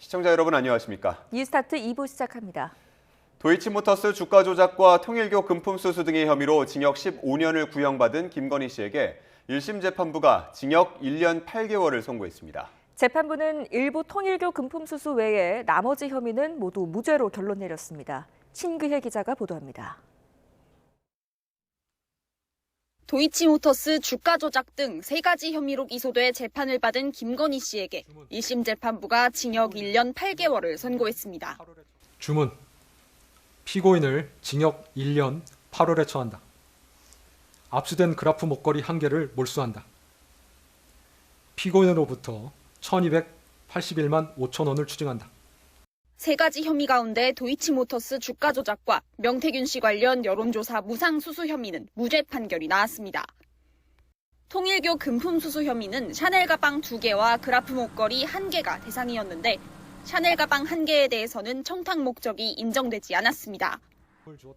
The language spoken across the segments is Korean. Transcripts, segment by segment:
시청자 여러분 안녕하십니까? 뉴스타트 2부 시작합니다. 도이치모터스 주가 조작과 통일교 금품 수수 등의 혐의로 징역 15년을 구형받은 김건희 씨에게 1심 재판부가 징역 1년 8개월을 선고했습니다. 재판부는 일부 통일교 금품 수수 외에 나머지 혐의는 모두 무죄로 결론 내렸습니다. 신규혜 기자가 보도합니다. 도이치모터스 주가 조작 등 3가지 혐의로 기소돼 재판을 받은 김건희 씨에게 1심 재판부가 징역 1년 8개월을 선고했습니다. 주문, 피고인을 징역 1년 8월에 처한다. 압수된 그래프 목걸이 1개를 몰수한다. 피고인으로부터 1,281만 5천 원을 추징한다. 3가지 혐의 가운데 도이치모터스 주가 조작과 명태균 씨 관련 여론조사 무상 수수 혐의는 무죄 판결이 나왔습니다. 통일교 금품 수수 혐의는 샤넬 가방 2개와 그래프 목걸이 1개가 대상이었는데 샤넬 가방 1개에 대해서는 청탁 목적이 인정되지 않았습니다.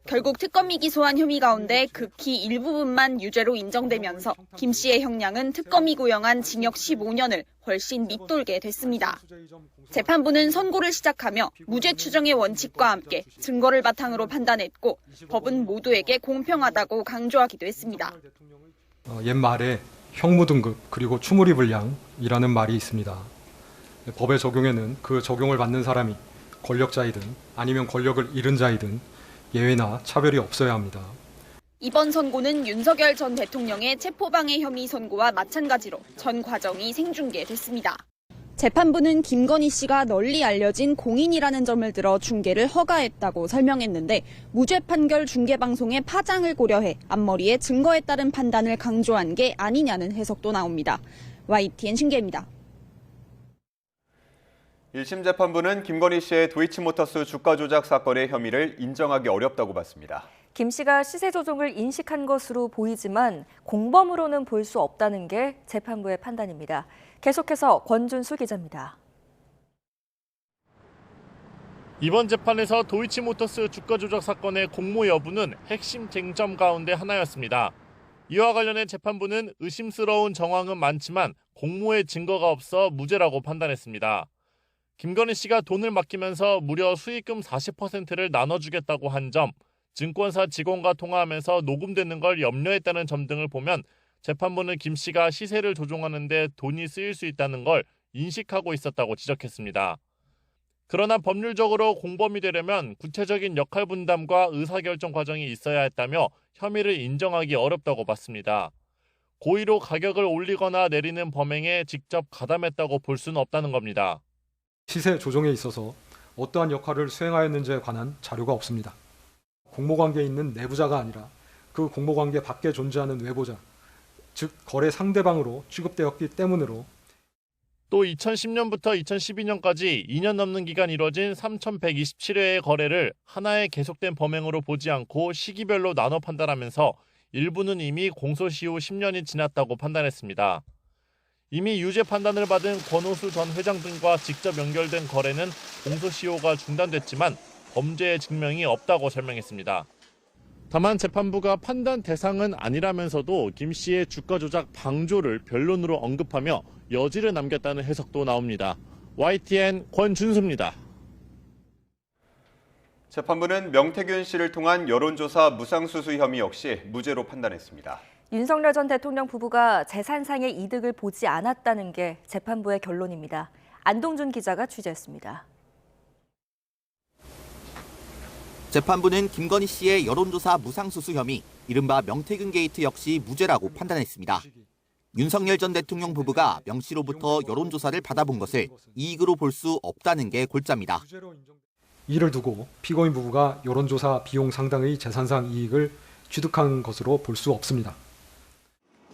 결국 특검이 기소한 혐의 가운데 극히 일부분만 유죄로 인정되면서 김 씨의 형량은 특검이 구형한 징역 15년을 훨씬 밑돌게 됐습니다. 재판부는 선고를 시작하며 무죄 추정의 원칙과 함께 증거를 바탕으로 판단했고 법은 모두에게 공평하다고 강조하기도 했습니다. 옛말에 형무등급 그리고 추무리불량이라는 말이 있습니다. 법의 적용에는 그 적용을 받는 사람이 권력자이든 아니면 권력을 잃은 자이든 예외나 차별이 없어야 합니다. 이번 선고는 윤석열 전 대통령의 체포방해 혐의 선고와 마찬가지로 전 과정이 생중계됐습니다. 재판부는 김건희 씨가 널리 알려진 공인이라는 점을 들어 중계를 허가했다고 설명했는데 무죄 판결 중계방송의 파장을 고려해 앞머리에 증거에 따른 판단을 강조한 게 아니냐는 해석도 나옵니다. YTN 신기입니다. 1심 재판부는 김건희 씨의 도이치모터스 주가 조작 사건의 혐의를 인정하기 어렵다고 봤습니다. 김 씨가 시세 조종을 인식한 것으로 보이지만 공범으로는 볼 수 없다는 게 재판부의 판단입니다. 계속해서 권준수 기자입니다. 이번 재판에서 도이치모터스 주가 조작 사건의 공모 여부는 핵심 쟁점 가운데 하나였습니다. 이와 관련해 재판부는 의심스러운 정황은 많지만 공모의 증거가 없어 무죄라고 판단했습니다. 김건희 씨가 돈을 맡기면서 무려 수익금 40%를 나눠주겠다고 한 점, 증권사 직원과 통화하면서 녹음되는 걸 염려했다는 점 등을 보면 재판부는 김 씨가 시세를 조종하는 데 돈이 쓰일 수 있다는 걸 인식하고 있었다고 지적했습니다. 그러나 법률적으로 공범이 되려면 구체적인 역할 분담과 의사결정 과정이 있어야 했다며 혐의를 인정하기 어렵다고 봤습니다. 고의로 가격을 올리거나 내리는 범행에 직접 가담했다고 볼 수는 없다는 겁니다. 시세 조정에 있어서 어떠한 역할을 수행하였는지에 관한 자료가 없습니다. 공모관계에 있는 내부자가 아니라 그 공모관계 밖에 존재하는 외부자, 즉 거래 상대방으로 취급되었기 때문으로 또 2010년부터 2012년까지 2년 넘는 기간 이뤄진 3,127회의 거래를 하나의 계속된 범행으로 보지 않고 시기별로 나눠 판단하면서 일부는 이미 공소시 후 10년이 지났다고 판단했습니다. 이미 유죄 판단을 받은 권오수 전 회장 등과 직접 연결된 거래는 공소시효가 중단됐지만 범죄의 증명이 없다고 설명했습니다. 다만 재판부가 판단 대상은 아니라면서도 김 씨의 주가 조작 방조를 변론으로 언급하며 여지를 남겼다는 해석도 나옵니다. YTN 권준수입니다. 재판부는 명태균 씨를 통한 여론조사 무상수수 혐의 역시 무죄로 판단했습니다. 윤석열 전 대통령 부부가 재산상의 이득을 보지 않았다는 게 재판부의 결론입니다. 안동준 기자가 취재했습니다. 재판부는 김건희 씨의 여론조사 무상수수 혐의, 이른바 명태균 게이트 역시 무죄라고 판단했습니다. 윤석열 전 대통령 부부가 명 씨로부터 여론조사를 받아본 것을 이익으로 볼 수 없다는 게 골자입니다. 이를 두고 피고인 부부가 여론조사 비용 상당의 재산상 이익을 취득한 것으로 볼 수 없습니다.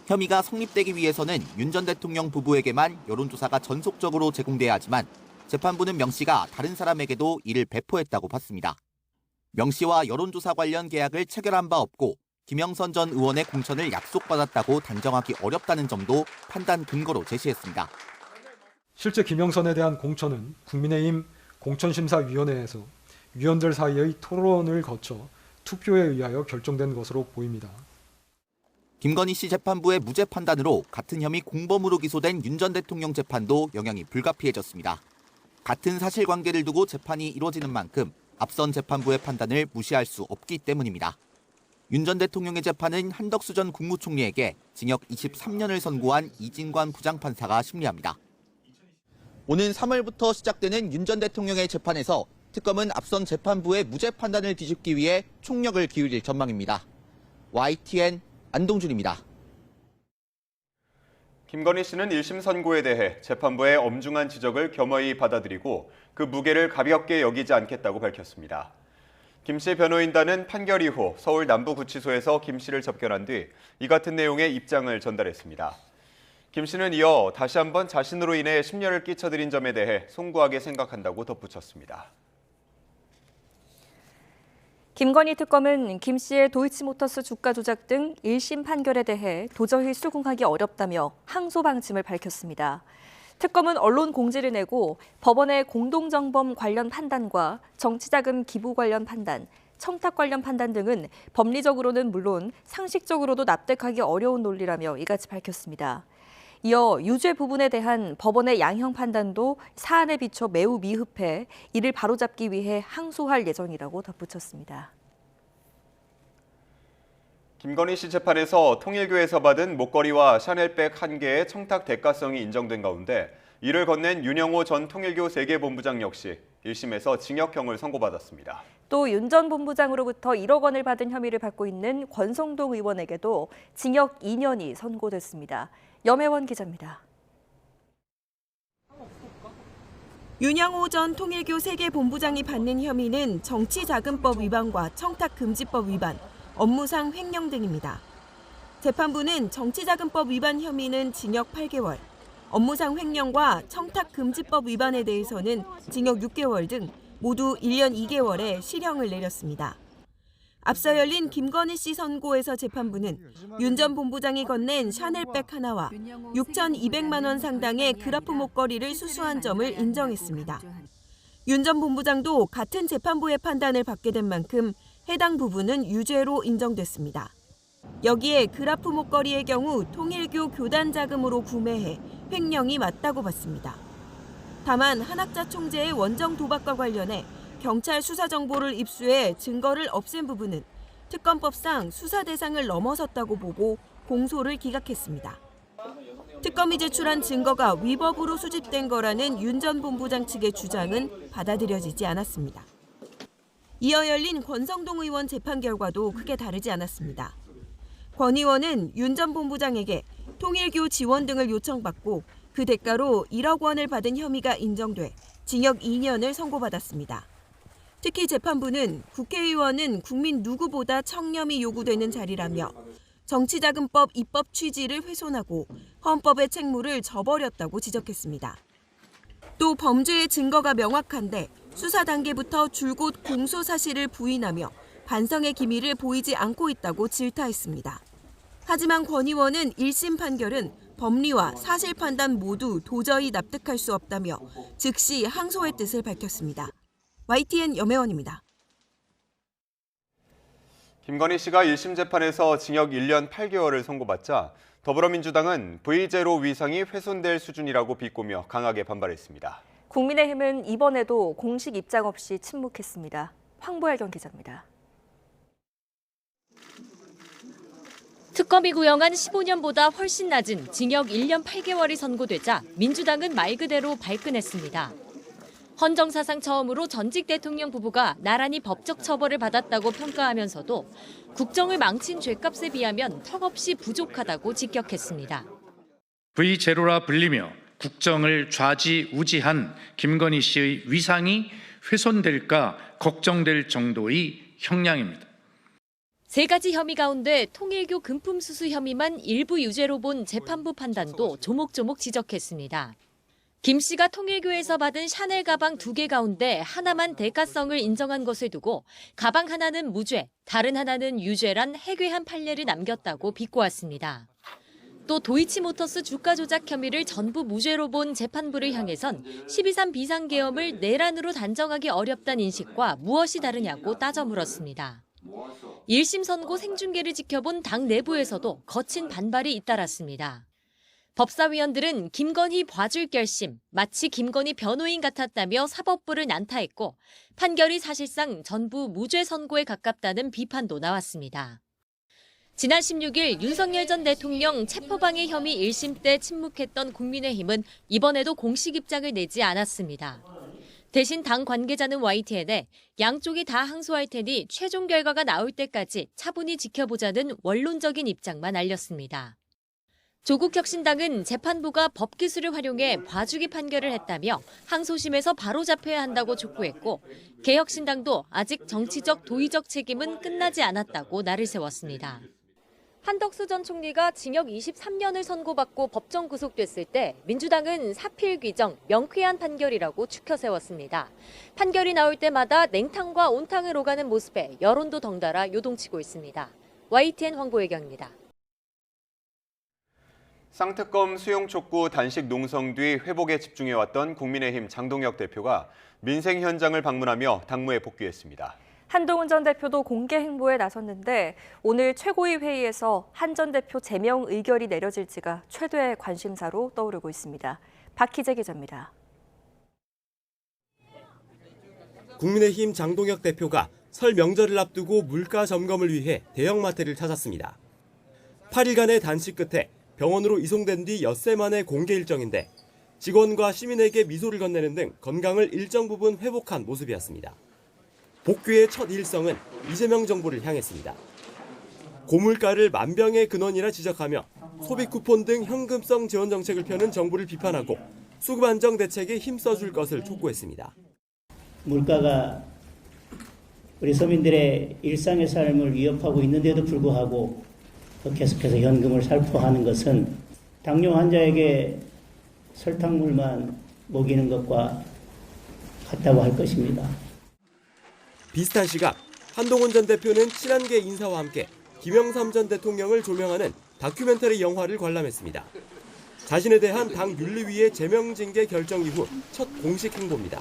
혐의가 성립되기 위해서는 윤 전 대통령 부부에게만 여론조사가 전속적으로 제공돼야 하지만 재판부는 명 씨가 다른 사람에게도 이를 배포했다고 봤습니다. 명 씨와 여론조사 관련 계약을 체결한 바 없고 김영선 전 의원의 공천을 약속받았다고 단정하기 어렵다는 점도 판단 근거로 제시했습니다. 실제 김영선에 대한 공천은 국민의힘 공천심사위원회에서 위원들 사이의 토론을 거쳐 투표에 의하여 결정된 것으로 보입니다. 김건희 씨 재판부의 무죄 판단으로 같은 혐의 공범으로 기소된 윤 전 대통령 재판도 영향이 불가피해졌습니다. 같은 사실관계를 두고 재판이 이루어지는 만큼 앞선 재판부의 판단을 무시할 수 없기 때문입니다. 윤 전 대통령의 재판은 한덕수 전 국무총리에게 징역 23년을 선고한 이진관 부장판사가 심리합니다. 오는 3월부터 시작되는 윤 전 대통령의 재판에서 특검은 앞선 재판부의 무죄 판단을 뒤집기 위해 총력을 기울일 전망입니다. YTN 안동준입니다. 김건희 씨는 1심 선고에 대해 재판부의 엄중한 지적을 겸허히 받아들이고 그 무게를 가볍게 여기지 않겠다고 밝혔습니다. 김 씨 변호인단은 판결 이후 서울 남부구치소에서 김 씨를 접견한 뒤 이 같은 내용의 입장을 전달했습니다. 김 씨는 이어 다시 한번 자신으로 인해 심려를 끼쳐드린 점에 대해 송구하게 생각한다고 덧붙였습니다. 김건희 특검은 김 씨의 도이치모터스 주가 조작 등 1심 판결에 대해 도저히 수긍하기 어렵다며 항소 방침을 밝혔습니다. 특검은 언론 공지를 내고 법원의 공동정범 관련 판단과 정치자금 기부 관련 판단, 청탁 관련 판단 등은 법리적으로는 물론 상식적으로도 납득하기 어려운 논리라며 이같이 밝혔습니다. 이어 유죄 부분에 대한 법원의 양형 판단도 사안에 비춰 매우 미흡해 이를 바로잡기 위해 항소할 예정이라고 덧붙였습니다. 김건희 씨 재판에서 통일교에서 받은 목걸이와 샤넬백 1개의 청탁 대가성이 인정된 가운데 이를 건넨 윤영호 전 통일교 세계본부장 역시 1심에서 징역형을 선고받았습니다. 또 윤 전 본부장으로부터 1억 원을 받은 혐의를 받고 있는 권성동 의원에게도 징역 2년이 선고됐습니다. 염혜원 기자입니다. 윤영호 전 통일교 세계본부장이 받는 혐의는 정치자금법 위반과 청탁금지법 위반, 업무상 횡령 등입니다. 재판부는 정치자금법 위반 혐의는 징역 8개월, 업무상 횡령과 청탁금지법 위반에 대해서는 징역 6개월 등 모두 1년 2개월의 실형을 내렸습니다. 앞서 열린 김건희 씨 선고에서 재판부는 윤 전 본부장이 건넨 샤넬백 하나와 6,200만 원 상당의 그라프 목걸이를 수수한 점을 인정했습니다. 윤 전 본부장도 같은 재판부의 판단을 받게 된 만큼 해당 부분은 유죄로 인정됐습니다. 여기에 그라프 목걸이의 경우 통일교 교단 자금으로 구매해 횡령이 맞다고 봤습니다. 다만 한학자 총재의 원정 도박과 관련해 경찰 수사 정보를 입수해 증거를 없앤 부분은 특검법상 수사 대상을 넘어섰다고 보고 공소를 기각했습니다. 특검이 제출한 증거가 위법으로 수집된 거라는 윤 전 본부장 측의 주장은 받아들여지지 않았습니다. 이어 열린 권성동 의원 재판 결과도 크게 다르지 않았습니다. 권 의원은 윤 전 본부장에게 통일교 지원 등을 요청받고 그 대가로 1억 원을 받은 혐의가 인정돼 징역 2년을 선고받았습니다. 특히 재판부는 국회의원은 국민 누구보다 청렴이 요구되는 자리라며 정치자금법 입법 취지를 훼손하고 헌법의 책무를 저버렸다고 지적했습니다. 또 범죄의 증거가 명확한데 수사 단계부터 줄곧 공소 사실을 부인하며 반성의 기미를 보이지 않고 있다고 질타했습니다. 하지만 권 의원은 1심 판결은 법리와 사실 판단 모두 도저히 납득할 수 없다며 즉시 항소의 뜻을 밝혔습니다. YTN 염혜원입니다. 김건희 씨가 1심 재판에서 징역 1년 8개월을 선고받자 더불어민주당은 V제로 위상이 훼손될 수준이라고 비꼬며 강하게 반발했습니다. 국민의힘은 이번에도 공식 입장 없이 침묵했습니다. 황보혜경 기자입니다. 특검이 구형한 15년보다 훨씬 낮은 징역 1년 8개월이 선고되자 민주당은 말 그대로 발끈했습니다. 헌정사상 처음으로 전직 대통령 부부가 나란히 법적 처벌을 받았다고 평가하면서도 국정을 망친 죄값에 비하면 턱없이 부족하다고 직격했습니다. V제로라 불리며 국정을 좌지우지한 김건희 씨의 위상이 훼손될까 걱정될 정도의 형량입니다. 세 가지 혐의 가운데 통일교 금품 수수 혐의만 일부 유죄로 본 재판부 판단도 조목조목 지적했습니다. 김 씨가 통일교에서 받은 샤넬 가방 2개 가운데 하나만 대가성을 인정한 것을 두고 가방 하나는 무죄, 다른 하나는 유죄란 해괴한 판례를 남겼다고 비꼬았습니다. 또 도이치모터스 주가 조작 혐의를 전부 무죄로 본 재판부를 향해선 12.3 비상계엄을 내란으로 단정하기 어렵다는 인식과 무엇이 다르냐고 따져 물었습니다. 1심 선고 생중계를 지켜본 당 내부에서도 거친 반발이 잇따랐습니다. 법사위원들은 김건희 봐줄 결심, 마치 김건희 변호인 같았다며 사법부를 난타했고 판결이 사실상 전부 무죄 선고에 가깝다는 비판도 나왔습니다. 지난 16일 윤석열 전 대통령 체포방해 혐의 1심 때 침묵했던 국민의힘은 이번에도 공식 입장을 내지 않았습니다. 대신 당 관계자는 YTN에 양쪽이 다 항소할 테니 최종 결과가 나올 때까지 차분히 지켜보자는 원론적인 입장만 알렸습니다. 조국혁신당은 재판부가 법기술을 활용해 봐주기 판결을 했다며 항소심에서 바로 잡혀야 한다고 촉구했고 개혁신당도 아직 정치적 도의적 책임은 끝나지 않았다고 날을 세웠습니다. 한덕수 전 총리가 징역 23년을 선고받고 법정 구속됐을 때 민주당은 사필 규정, 명쾌한 판결이라고 추켜 세웠습니다. 판결이 나올 때마다 냉탕과 온탕을 오가는 모습에 여론도 덩달아 요동치고 있습니다. YTN 황보혜경입니다. 쌍특검 수용 촉구 단식 농성 뒤 회복에 집중해왔던 국민의힘 장동혁 대표가 민생 현장을 방문하며 당무에 복귀했습니다. 한동훈 전 대표도 공개 행보에 나섰는데 오늘 최고위 회의에서 한 전 대표 제명 의결이 내려질지가 최대의 관심사로 떠오르고 있습니다. 박희재 기자입니다. 국민의힘 장동혁 대표가 설 명절을 앞두고 물가 점검을 위해 대형마트를 찾았습니다. 8일간의 단식 끝에 병원으로 이송된 뒤 엿새 만에 공개 일정인데 직원과 시민에게 미소를 건네는 등 건강을 일정 부분 회복한 모습이었습니다. 복귀의 첫 일성은 이재명 정부를 향했습니다. 고물가를 만병의 근원이라 지적하며 소비 쿠폰 등 현금성 지원 정책을 펴는 정부를 비판하고 수급 안정 대책에 힘써줄 것을 촉구했습니다. 물가가 우리 서민들의 일상의 삶을 위협하고 있는데도 불구하고 계속해서 현금을 살포하는 것은 당뇨 환자에게 설탕물만 먹이는 것과 같다고 할 것입니다. 비슷한 시각 한동훈 전 대표는 친한계 인사와 함께 김영삼 전 대통령을 조명하는 다큐멘터리 영화를 관람했습니다. 자신에 대한 당 윤리위의 제명 징계 결정 이후 첫 공식 행보입니다.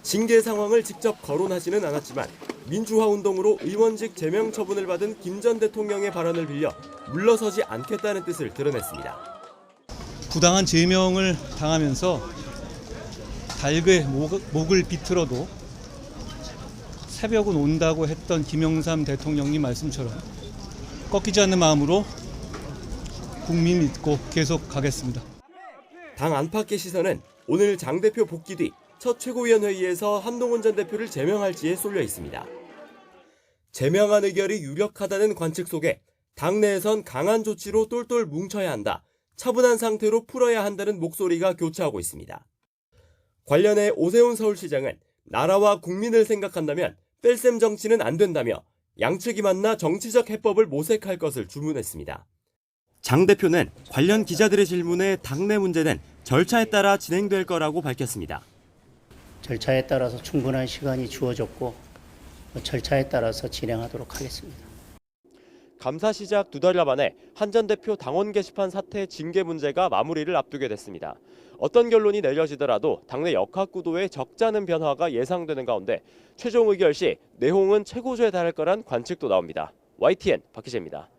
징계 상황을 직접 거론하지는 않았지만 민주화 운동으로 의원직 제명 처분을 받은 김 전 대통령의 발언을 빌려 물러서지 않겠다는 뜻을 드러냈습니다. 부당한 제명을 당하면서 달게 목을 비틀어도 새벽은 온다고 했던 김영삼 대통령님 말씀처럼 꺾이지 않는 마음으로 국민 믿고 계속 가겠습니다. 당 안팎의 시선은 오늘 장 대표 복귀 뒤 첫 최고위원 회의에서 한동훈 전 대표를 제명할지에 쏠려 있습니다. 제명안 의결이 유력하다는 관측 속에 당내에선 강한 조치로 똘똘 뭉쳐야 한다, 차분한 상태로 풀어야 한다는 목소리가 교차하고 있습니다. 관련해 오세훈 서울시장은 나라와 국민을 생각한다면 뺄셈 정치는 안 된다며 양측이 만나 정치적 해법을 모색할 것을 주문했습니다. 장 대표는 관련 기자들의 질문에 당내 문제는 절차에 따라 진행될 거라고 밝혔습니다. 절차에 따라서 충분한 시간이 주어졌고 절차에 따라서 진행하도록 하겠습니다. 감사 시작 2달 만에 한 전 대표 당원 게시판 사태 징계 문제가 마무리를 앞두게 됐습니다. 어떤 결론이 내려지더라도 당내 역학구도에 적잖은 변화가 예상되는 가운데 최종 의결 시 내홍은 최고조에 달할 거란 관측도 나옵니다. YTN 박희재입니다.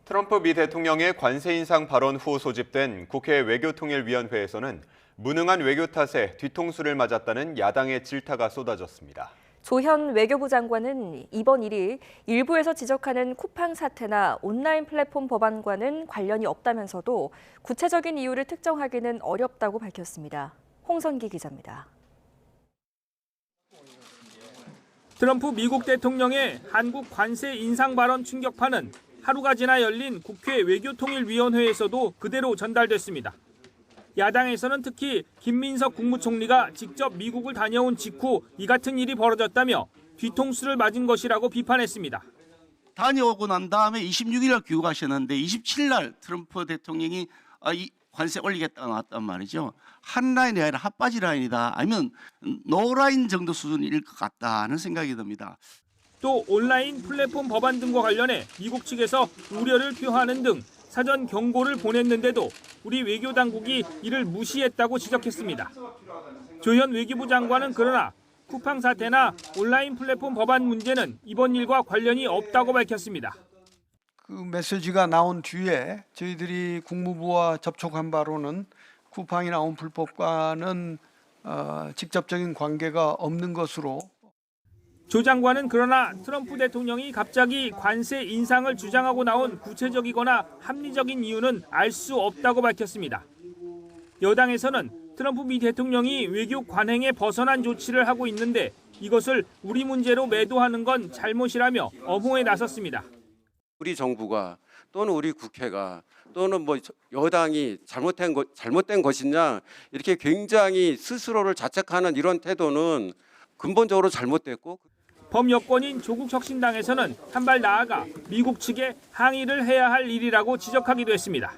트럼프 미 대통령의 관세 인상 발언 후 소집된 국회 외교통일위원회에서는 무능한 외교 탓에 뒤통수를 맞았다는 야당의 질타가 쏟아졌습니다. 조현 외교부 장관은 이번 일이 일부에서 지적하는 쿠팡 사태나 온라인 플랫폼 법안과는 관련이 없다면서도 구체적인 이유를 특정하기는 어렵다고 밝혔습니다. 홍선기 기자입니다. 트럼프 미국 대통령의 한국 관세 인상 발언 충격파는 하루가 지나 열린 국회 외교통일위원회에서도 그대로 전달됐습니다. 야당에서는 특히 김민석 국무총리가 직접 미국을 다녀온 직후 이 같은 일이 벌어졌다며 뒤통수를 맞은 것이라고 비판했습니다. 다녀오고 난 다음에 26일 날 귀국하셨는데 27일 날 트럼프 대통령이 이 관세 올리겠다고 나왔단 말이죠. 한 라인이 아니라 핫바지 라인이다. 아니면 노라인 정도 수준일 것 같다는 생각이 듭니다. 또 온라인 플랫폼 법안 등과 관련해 미국 측에서 우려를 표하는 등 사전 경고를 보냈는데도 우리 외교 당국이 이를 무시했다고 지적했습니다. 조현 외교부 장관은 그러나 쿠팡 사태나 온라인 플랫폼 법안 문제는 이번 일과 관련이 없다고 밝혔습니다. 그 메시지가 나온 뒤에 저희들이 국무부와 접촉한 바로는 쿠팡이 나온 불법과는 직접적인 관계가 없는 것으로. 조 장관은 그러나 트럼프 대통령이 갑자기 관세 인상을 주장하고 나온 구체적이거나 합리적인 이유는 알 수 없다고 밝혔습니다. 여당에서는 트럼프 미 대통령이 외교 관행에 벗어난 조치를 하고 있는데 이것을 우리 문제로 매도하는 건 잘못이라며 엄호에 나섰습니다. 우리 정부가 또는 우리 국회가 또는 뭐 여당이 잘못된 것이냐 이렇게 굉장히 스스로를 자책하는 이런 태도는 근본적으로 잘못됐고 범여권인 조국혁신당에서는 한 발 나아가 미국 측에 항의를 해야 할 일이라고 지적하기도 했습니다.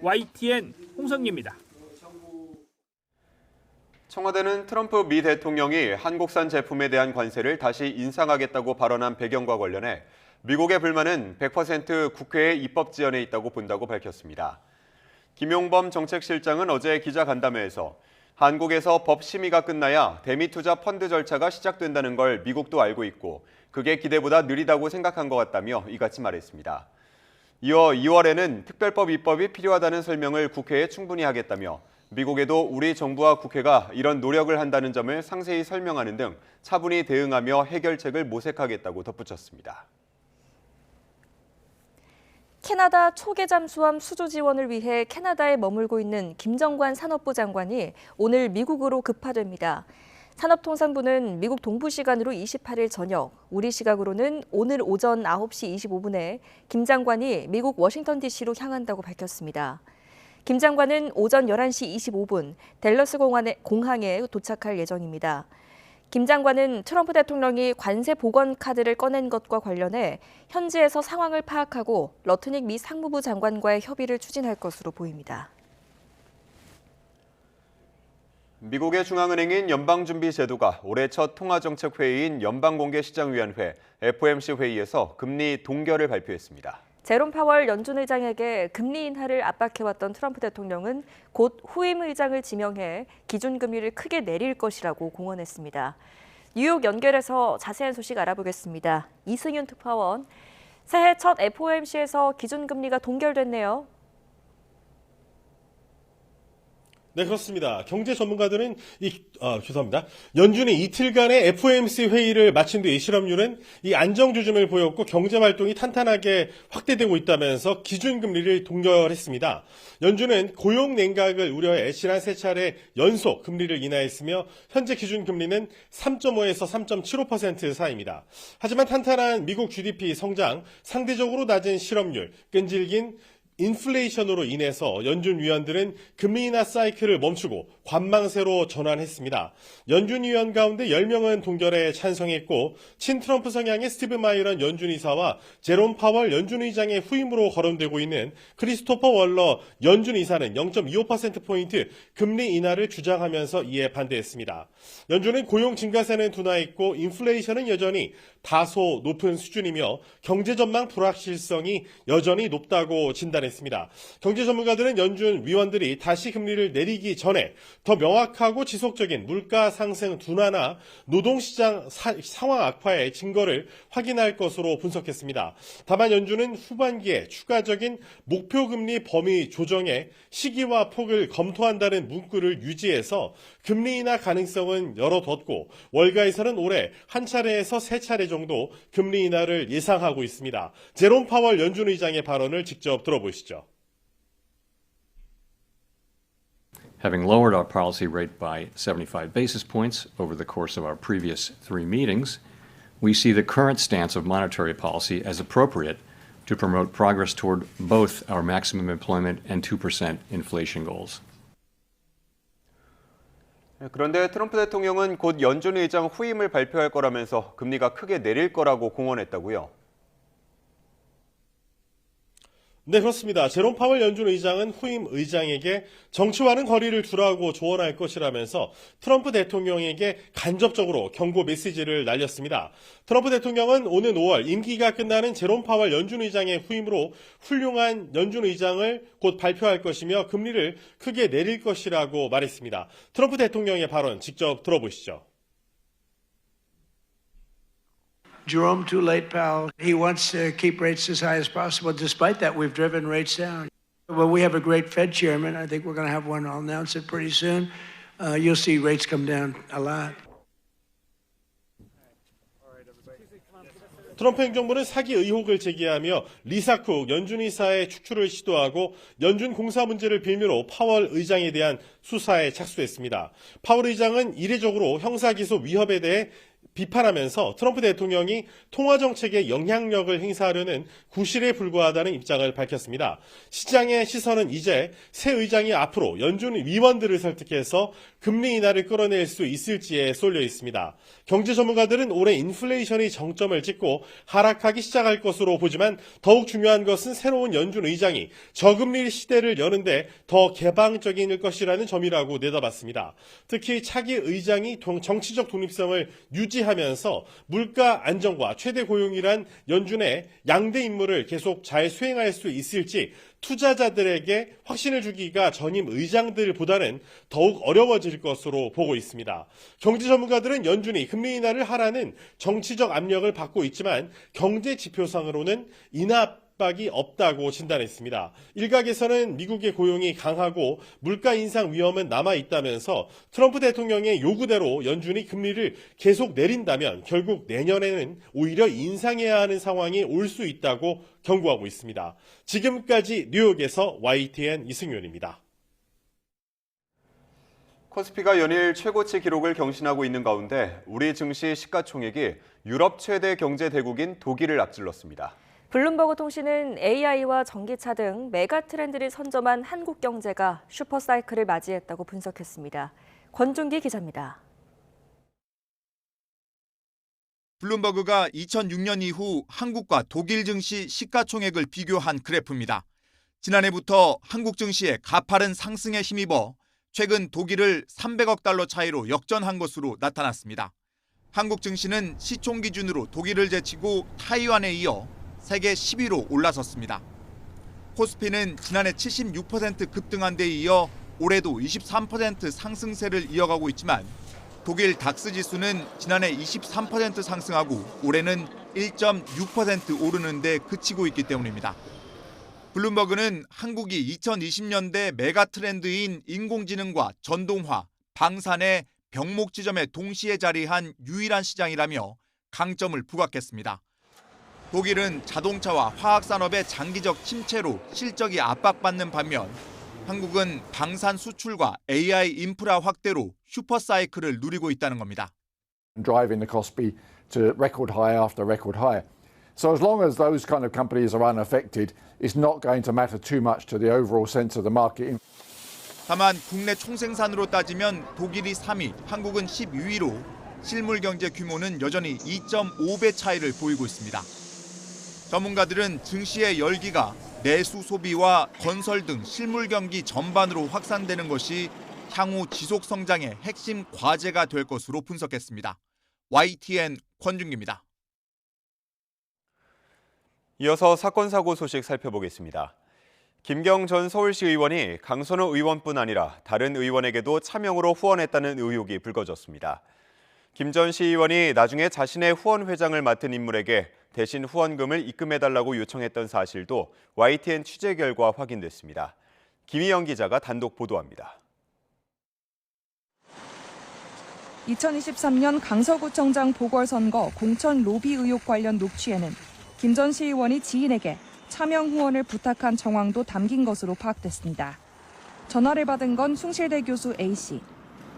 YTN 홍성기입니다. 청와대는 트럼프 미 대통령이 한국산 제품에 대한 관세를 다시 인상하겠다고 발언한 배경과 관련해 미국의 불만은 100% 국회의 입법 지연에 있다고 본다고 밝혔습니다. 김용범 정책실장은 어제 기자간담회에서 한국에서 법 심의가 끝나야 대미투자 펀드 절차가 시작된다는 걸 미국도 알고 있고 그게 기대보다 느리다고 생각한 것 같다며 이같이 말했습니다. 이어 2월에는 특별법 입법이 필요하다는 설명을 국회에 충분히 하겠다며 미국에도 우리 정부와 국회가 이런 노력을 한다는 점을 상세히 설명하는 등 차분히 대응하며 해결책을 모색하겠다고 덧붙였습니다. 캐나다 초계 잠수함 수주 지원을 위해 캐나다에 머물고 있는 김정관 산업부 장관이 오늘 미국으로 급파됩니다. 산업통상부는 미국 동부 시간으로 28일 저녁, 우리 시각으로는 오늘 오전 9시 25분에 김 장관이 미국 워싱턴 DC로 향한다고 밝혔습니다. 김 장관은 오전 11시 25분 댈러스 공항에 도착할 예정입니다. 김 장관은 트럼프 대통령이 관세 복원 카드를 꺼낸 것과 관련해 현지에서 상황을 파악하고 러트닉 미 상무부 장관과의 협의를 추진할 것으로 보입니다. 미국의 중앙은행인 연방준비제도가 올해 첫 통화정책회의인 연방공개시장위원회 FOMC 회의에서 금리 동결을 발표했습니다. 제롬 파월 연준 의장에게 금리 인하를 압박해왔던 트럼프 대통령은 곧 후임 의장을 지명해 기준금리를 크게 내릴 것이라고 공언했습니다. 뉴욕 연결해서 자세한 소식 알아보겠습니다. 이승윤 특파원, 새해 첫 FOMC에서 기준금리가 동결됐네요. 네, 그렇습니다. 경제 전문가들은 연준이 이틀간의 FOMC 회의를 마친 뒤 실업률은 이 안정 조짐을 보였고 경제 활동이 탄탄하게 확대되고 있다면서 기준금리를 동결했습니다. 연준은 고용 냉각을 우려해 지난 세 차례 연속 금리를 인하했으며 현재 기준금리는 3.5에서 3.75% 사이입니다. 하지만 탄탄한 미국 GDP 성장, 상대적으로 낮은 실업률, 끈질긴 인플레이션으로 인해서 연준 위원들은 금리 인하 사이클을 멈추고 관망세로 전환했습니다. 연준 위원 가운데 10명은 동결에 찬성했고 친트럼프 성향의 스티브 마이런 연준 이사와 제롬 파월 연준 의장의 후임으로 거론되고 있는 크리스토퍼 월러 연준 이사는 0.25%포인트 금리 인하를 주장하면서 이에 반대했습니다. 연준은 고용 증가세는 둔화했고 인플레이션은 여전히 다소 높은 수준이며 경제 전망 불확실성이 여전히 높다고 진단했습니다. 경제 전문가들은 연준 위원들이 다시 금리를 내리기 전에 더 명확하고 지속적인 물가 상승 둔화나 노동시장 상황 악화의 증거를 확인할 것으로 분석했습니다. 다만 연준은 후반기에 추가적인 목표 금리 범위 조정의 시기와 폭을 검토한다는 문구를 유지해서 금리 인하 가능성은 열어뒀고 월가에서는 올해 한 차례에서 세 차례 정도 금리 인하를 예상하고 있습니다. 제롬 파월 연준 의장의 발언을 직접 들어보시죠. Having lowered our policy rate by 75 basis points over the course of our previous 3 meetings, we see the current stance of monetary policy as appropriate to promote progress toward both our maximum employment and 2% inflation goals. 그런데 트럼프 대통령은 곧 연준 의장 후임을 발표할 거라면서 금리가 크게 내릴 거라고 공언했다고요. 네, 그렇습니다. 제롬 파월 연준 의장은 후임 의장에게 정치와는 거리를 두라고 조언할 것이라면서 트럼프 대통령에게 간접적으로 경고 메시지를 날렸습니다. 트럼프 대통령은 오는 5월 임기가 끝나는 제롬 파월 연준 의장의 후임으로 훌륭한 연준 의장을 곧 발표할 것이며 금리를 크게 내릴 것이라고 말했습니다. 트럼프 대통령의 발언 직접 들어보시죠. Jerome, too late, pal. He wants to keep rates as high as possible. Despite that, we've driven rates down. Well, we have a great Fed chairman. I think we're going to have one. I'll announce it pretty soon. You'll see rates come down a lot. 트럼프 행정부는 사기 의혹을 제기하며 리사 쿡 연준 이사의 축출을 시도하고 연준 공사 문제를 빌미로 파월 의장에 대한 수사에 착수했습니다. 파월 의장은 이례적으로 형사기소 위협에 대해 비판하면서 트럼프 대통령이 통화정책에 영향력을 행사하려는 구실에 불과하다는 입장을 밝혔습니다. 시장의 시선은 이제 새 의장이 앞으로 연준 위원들을 설득해서 금리 인하를 끌어낼 수 있을지에 쏠려 있습니다. 경제 전문가들은 올해 인플레이션이 정점을 찍고 하락하기 시작할 것으로 보지만 더욱 중요한 것은 새로운 연준 의장이 저금리 시대를 여는데 더 개방적일 것이라는 점이라고 내다봤습니다. 특히 차기 의장이 정치적 독립성을 유지하면서 물가 안정과 최대 고용이란 연준의 양대 임무를 계속 잘 수행할 수 있을지 투자자들에게 확신을 주기가 전임 의장들보다는 더욱 어려워질 것으로 보고 있습니다. 경제 전문가들은 연준이 금리 인하를 하라는 정치적 압력을 받고 있지만 경제 지표상으로는 인하 압박이 없다고 진단했습니다. 일각에서는 미국의 고용이 강하고 물가 인상 위험은 남아있다면서 트럼프 대통령의 요구대로 연준이 금리를 계속 내린다면 결국 내년에는 오히려 인상해야 하는 상황이 올 수 있다고 경고하고 있습니다. 지금까지 뉴욕에서 YTN 이승윤입니다. 코스피가 연일 최고치 기록을 경신하고 있는 가운데 우리 증시 시가총액이 유럽 최대 경제 대국인 독일을 앞질렀습니다. 블룸버그 통신은 AI와 전기차 등 메가 트렌드를 선점한 한국 경제가 슈퍼사이클을 맞이했다고 분석했습니다. 권준기 기자입니다. 블룸버그가 2006년 이후 한국과 독일 증시 시가총액을 비교한 그래프입니다. 지난해부터 한국 증시의 가파른 상승에 힘입어 최근 독일을 300억 달러 차이로 역전한 것으로 나타났습니다. 한국 증시는 시총 기준으로 독일을 제치고 타이완에 이어 세계 10위로 올라섰습니다. 코스피는 지난해 76% 급등한 데 이어 올해도 23% 상승세를 이어가고 있지만 독일 닥스 지수는 지난해 23% 상승하고 올해는 1.6% 오르는 데 그치고 있기 때문입니다. 블룸버그는 한국이 2020년대 메가 트렌드인 인공지능과 전동화, 방산의 병목 지점에 동시에 자리한 유일한 시장이라며 강점을 부각했습니다. 독일은 자동차와 화학산업의 장기적 침체로 실적이 압박받는 반면 한국은 방산 수출과 AI 인프라 확대로 슈퍼사이클을 누리고 있다는 겁니다. Driving the Kospi to record high after record high. So as long as those kind of companies are unaffected, it's not going to matter too much to the overall sense of the market. 다만 국내 총생산으로 따지면 독일이 3위, 한국은 12위로 실물 경제 규모는 여전히 2.5배 차이를 보이고 있습니다. 전문가들은 증시의 열기가 내수 소비와 건설 등 실물 경기 전반으로 확산되는 것이 향후 지속 성장의 핵심 과제가 될 것으로 분석했습니다. YTN 권준기입니다. 이어서 사건 사고 소식 살펴보겠습니다. 김경 전 서울시 의원이 강선호 의원뿐 아니라 다른 의원에게도 차명으로 후원했다는 의혹이 불거졌습니다. 김 전 시의원이 나중에 자신의 후원 회장을 맡은 인물에게 대신 후원금을 입금해달라고 요청했던 사실도 YTN 취재 결과 확인됐습니다. 김희영 기자가 단독 보도합니다. 2023년 강서구청장 보궐선거 공천 로비 의혹 관련 녹취에는 김 전 시의원이 지인에게 차명 후원을 부탁한 정황도 담긴 것으로 파악됐습니다. 전화를 받은 건 숭실대 교수 A씨.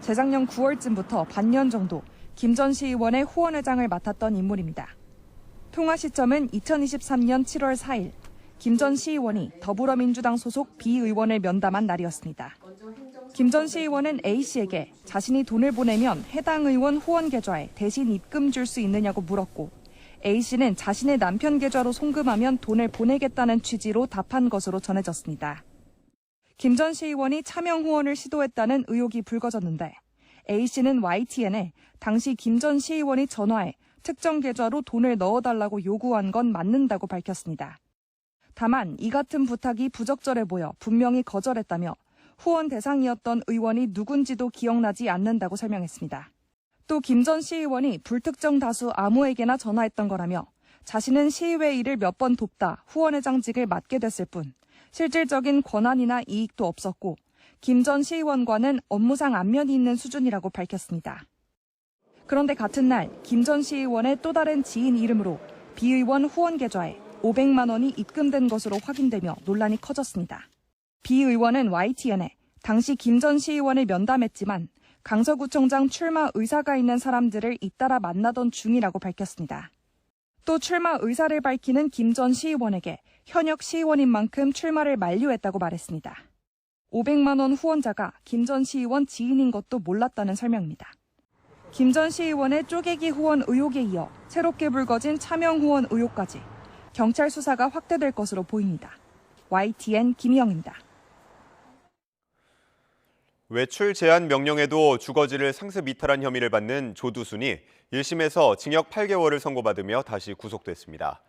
재작년 9월쯤부터 반년 정도 김 전 시의원의 후원회장을 맡았던 인물입니다. 통화 시점은 2023년 7월 4일, 김 전 시의원이 더불어민주당 소속 B 의원을 면담한 날이었습니다. 김 전 시의원은 A씨에게 자신이 돈을 보내면 해당 의원 후원 계좌에 대신 입금 줄 수 있느냐고 물었고, A씨는 자신의 남편 계좌로 송금하면 돈을 보내겠다는 취지로 답한 것으로 전해졌습니다. 김 전 시의원이 차명 후원을 시도했다는 의혹이 불거졌는데 A씨는 YTN에 당시 김 전 시의원이 전화해 특정 계좌로 돈을 넣어달라고 요구한 건 맞는다고 밝혔습니다. 다만 이 같은 부탁이 부적절해 보여 분명히 거절했다며 후원 대상이었던 의원이 누군지도 기억나지 않는다고 설명했습니다. 또 김 전 시의원이 불특정 다수 아무에게나 전화했던 거라며 자신은 시의회 일을 몇 번 돕다 후원회장직을 맡게 됐을 뿐 실질적인 권한이나 이익도 없었고 김 전 시의원과는 업무상 안면이 있는 수준이라고 밝혔습니다. 그런데 같은 날 김 전 시의원의 또 다른 지인 이름으로 비의원 후원 계좌에 500만 원이 입금된 것으로 확인되며 논란이 커졌습니다. 비의원은 YTN에 당시 김 전 시의원을 면담했지만 강서구청장 출마 의사가 있는 사람들을 잇따라 만나던 중이라고 밝혔습니다. 또 출마 의사를 밝히는 김 전 시의원에게 현역 시의원인 만큼 출마를 만료했다고 말했습니다. 500만 원 후원자가 김 전 시의원 지인인 것도 몰랐다는 설명입니다. 김 전 시의원의 쪼개기 후원 의혹에 이어 새롭게 불거진 차명 후원 의혹까지 경찰 수사가 확대될 것으로 보입니다. YTN 김희영입니다. 외출 제한 명령에도 주거지를 상습 이탈한 혐의를 받는 조두순이 1심에서 징역 8개월을 선고받으며 다시 구속됐습니다.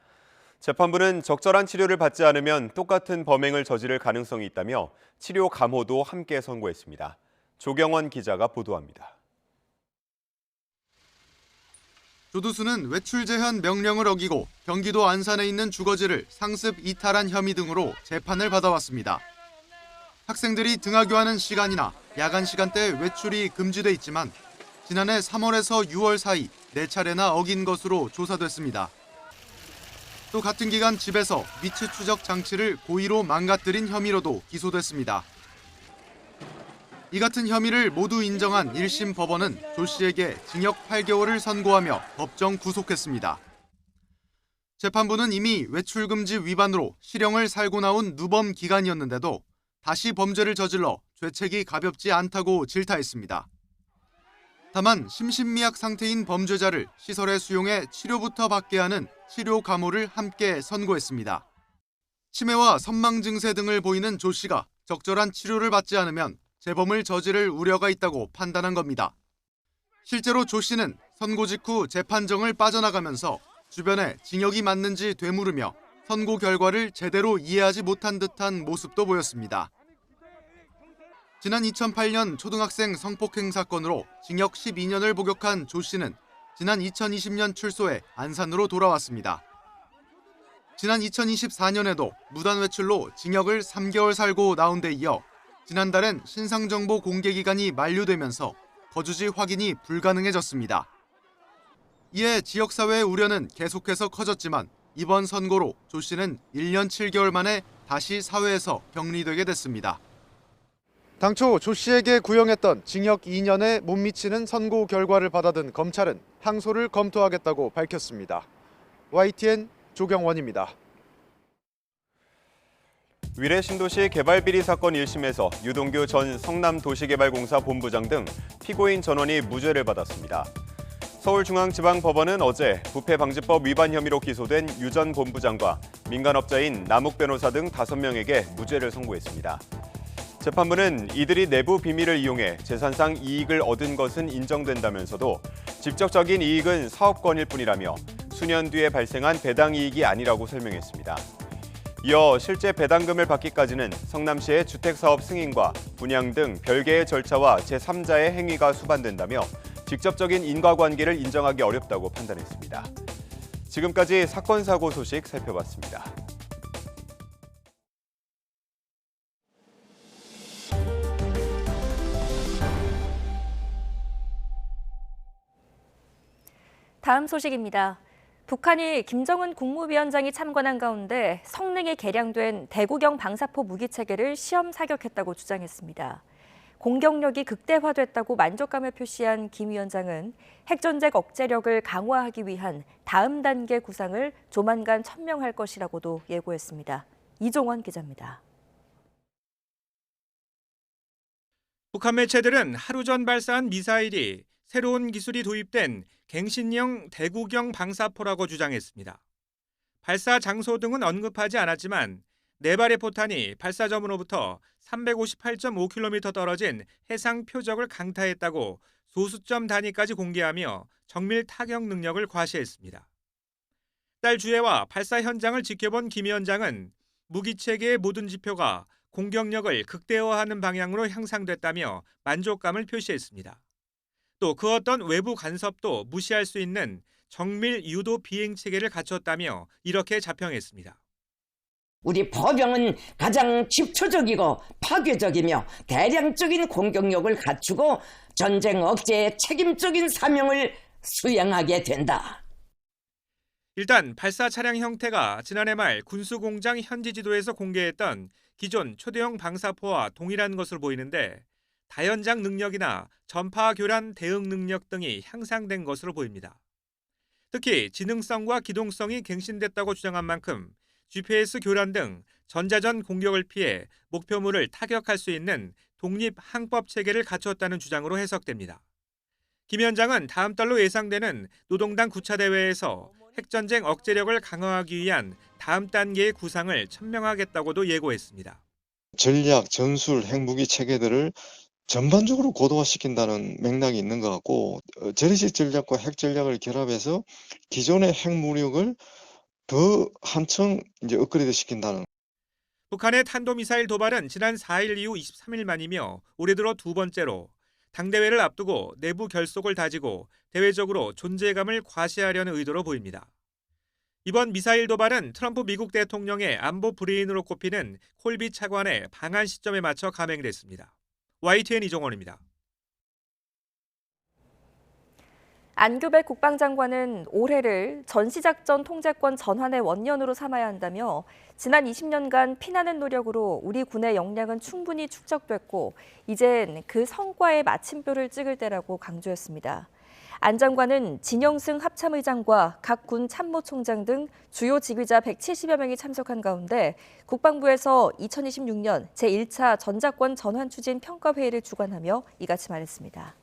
재판부는 적절한 치료를 받지 않으면 똑같은 범행을 저지를 가능성이 있다며 치료 감호도 함께 선고했습니다. 조경원 기자가 보도합니다. 조두순은 외출 제한 명령을 어기고 경기도 안산에 있는 주거지를 상습 이탈한 혐의 등으로 재판을 받아왔습니다. 학생들이 등하교하는 시간이나 야간 시간대 외출이 금지돼 있지만 지난해 3월에서 6월 사이 4차례나 어긴 것으로 조사됐습니다. 또 같은 기간 집에서 위치 추적 장치를 고의로 망가뜨린 혐의로도 기소됐습니다. 이 같은 혐의를 모두 인정한 1심 법원은 조 씨에게 징역 8개월을 선고하며 법정 구속했습니다. 재판부는 이미 외출금지 위반으로 실형을 살고 나온 누범 기간이었는데도 다시 범죄를 저질러 죄책이 가볍지 않다고 질타했습니다. 다만 심신미약 상태인 범죄자를 시설에 수용해 치료부터 받게 하는 치료 감호를 함께 선고했습니다. 치매와 선망 증세 등을 보이는 조 씨가 적절한 치료를 받지 않으면 재범을 저지를 우려가 있다고 판단한 겁니다. 실제로 조 씨는 선고 직후 재판정을 빠져나가면서 주변에 징역이 맞는지 되물으며 선고 결과를 제대로 이해하지 못한 듯한 모습도 보였습니다. 지난 2008년 초등학생 성폭행 사건으로 징역 12년을 복역한 조 씨는 지난 2020년 출소해 안산으로 돌아왔습니다. 지난 2024년에도 무단 외출로 징역을 3개월 살고 나온 데 이어 지난달엔 신상정보 공개 기간이 만료되면서 거주지 확인이 불가능해졌습니다. 이에 지역사회의 우려는 계속해서 커졌지만 이번 선고로 조 씨는 1년 7개월 만에 다시 사회에서 격리되게 됐습니다. 당초 조 씨에게 구형했던 징역 2년에 못 미치는 선고 결과를 받아든 검찰은 항소를 검토하겠다고 밝혔습니다. YTN 조경원입니다. 위례 신도시 개발비리 사건 1심에서 유동규 전 성남도시개발공사 본부장 등 피고인 전원이 무죄를 받았습니다. 서울중앙지방법원은 어제 부패방지법 위반 혐의로 기소된 유 전 본부장과 민간업자인 남욱 변호사 등 5명에게 무죄를 선고했습니다. 재판부는 이들이 내부 비밀을 이용해 재산상 이익을 얻은 것은 인정된다면서도 직접적인 이익은 사업권일 뿐이라며 수년 뒤에 발생한 배당 이익이 아니라고 설명했습니다. 이어 실제 배당금을 받기까지는 성남시의 주택사업 승인과 분양 등 별개의 절차와 제3자의 행위가 수반된다며 직접적인 인과관계를 인정하기 어렵다고 판단했습니다. 지금까지 사건 사고 소식 살펴봤습니다. 다음 소식입니다. 북한이 김정은 국무위원장이 참관한 가운데 성능이 개량된 대구경 방사포 무기체계를 시험 사격했다고 주장했습니다. 공격력이 극대화됐다고 만족감을 표시한 김 위원장은 핵전쟁 억제력을 강화하기 위한 다음 단계 구상을 조만간 천명할 것이라고도 예고했습니다. 이종원 기자입니다. 북한 매체들은 하루 전 발사한 미사일이 새로운 기술이 도입된 갱신형 대구경 방사포라고 주장했습니다. 발사 장소 등은 언급하지 않았지만 4발의 포탄이 발사점으로부터 358.5km 떨어진 해상 표적을 강타했다고 소수점 단위까지 공개하며 정밀 타격 능력을 과시했습니다. 딸 주혜와 발사 현장을 지켜본 김 위원장은 무기체계의 모든 지표가 공격력을 극대화하는 방향으로 향상됐다며 만족감을 표시했습니다. 또 그 어떤 외부 간섭도 무시할 수 있는 정밀 유도 비행 체계를 갖췄다며 이렇게 자평했습니다. 우리 보병은 가장 집초적이고 파괴적이며 대량적인 공격력을 갖추고 전쟁 억제의 책임적인 사명을 수행하게 된다. 일단 발사 차량 형태가 지난해 말 군수공장 현지 지도에서 공개했던 기존 초대형 방사포와 동일한 것으로 보이는데 다연장 능력이나 전파 교란 대응 능력 등이 향상된 것으로 보입니다. 특히 지능성과 기동성이 갱신됐다고 주장한 만큼 GPS 교란 등 전자전 공격을 피해 목표물을 타격할 수 있는 독립 항법 체계를 갖췄다는 주장으로 해석됩니다. 김 위원장은 다음 달로 예상되는 노동당 9차 대회에서 핵전쟁 억제력을 강화하기 위한 다음 단계의 구상을 천명하겠다고도 예고했습니다. 전략, 전술, 핵무기 체계들을 전반적으로 고도화시킨다는 맥락이 있는 것 같고 재래식 전략과 핵 전략을 결합해서 기존의 핵무력을 더 한층 이제 업그레이드 시킨다는. 북한의 탄도미사일 도발은 지난 4일 이후 23일 만이며 올해 들어 두 번째로 당대회를 앞두고 내부 결속을 다지고 대외적으로 존재감을 과시하려는 의도로 보입니다. 이번 미사일 도발은 트럼프 미국 대통령의 안보 브레인으로 꼽히는 콜비 차관의 방한 시점에 맞춰 감행됐습니다. YTN 이종원입니다. 안규백 국방장관은 올해를 전시작전 통제권 전환의 원년으로 삼아야 한다며 지난 20년간 피나는 노력으로 우리 군의 역량은 충분히 축적됐고 이젠 그 성과에 마침표를 찍을 때라고 강조했습니다. 안 장관은 진영승 합참의장과 각 군 참모총장 등 주요 지휘자 170여 명이 참석한 가운데 국방부에서 2026년 제1차 전작권 전환 추진 평가회의를 주관하며 이같이 말했습니다.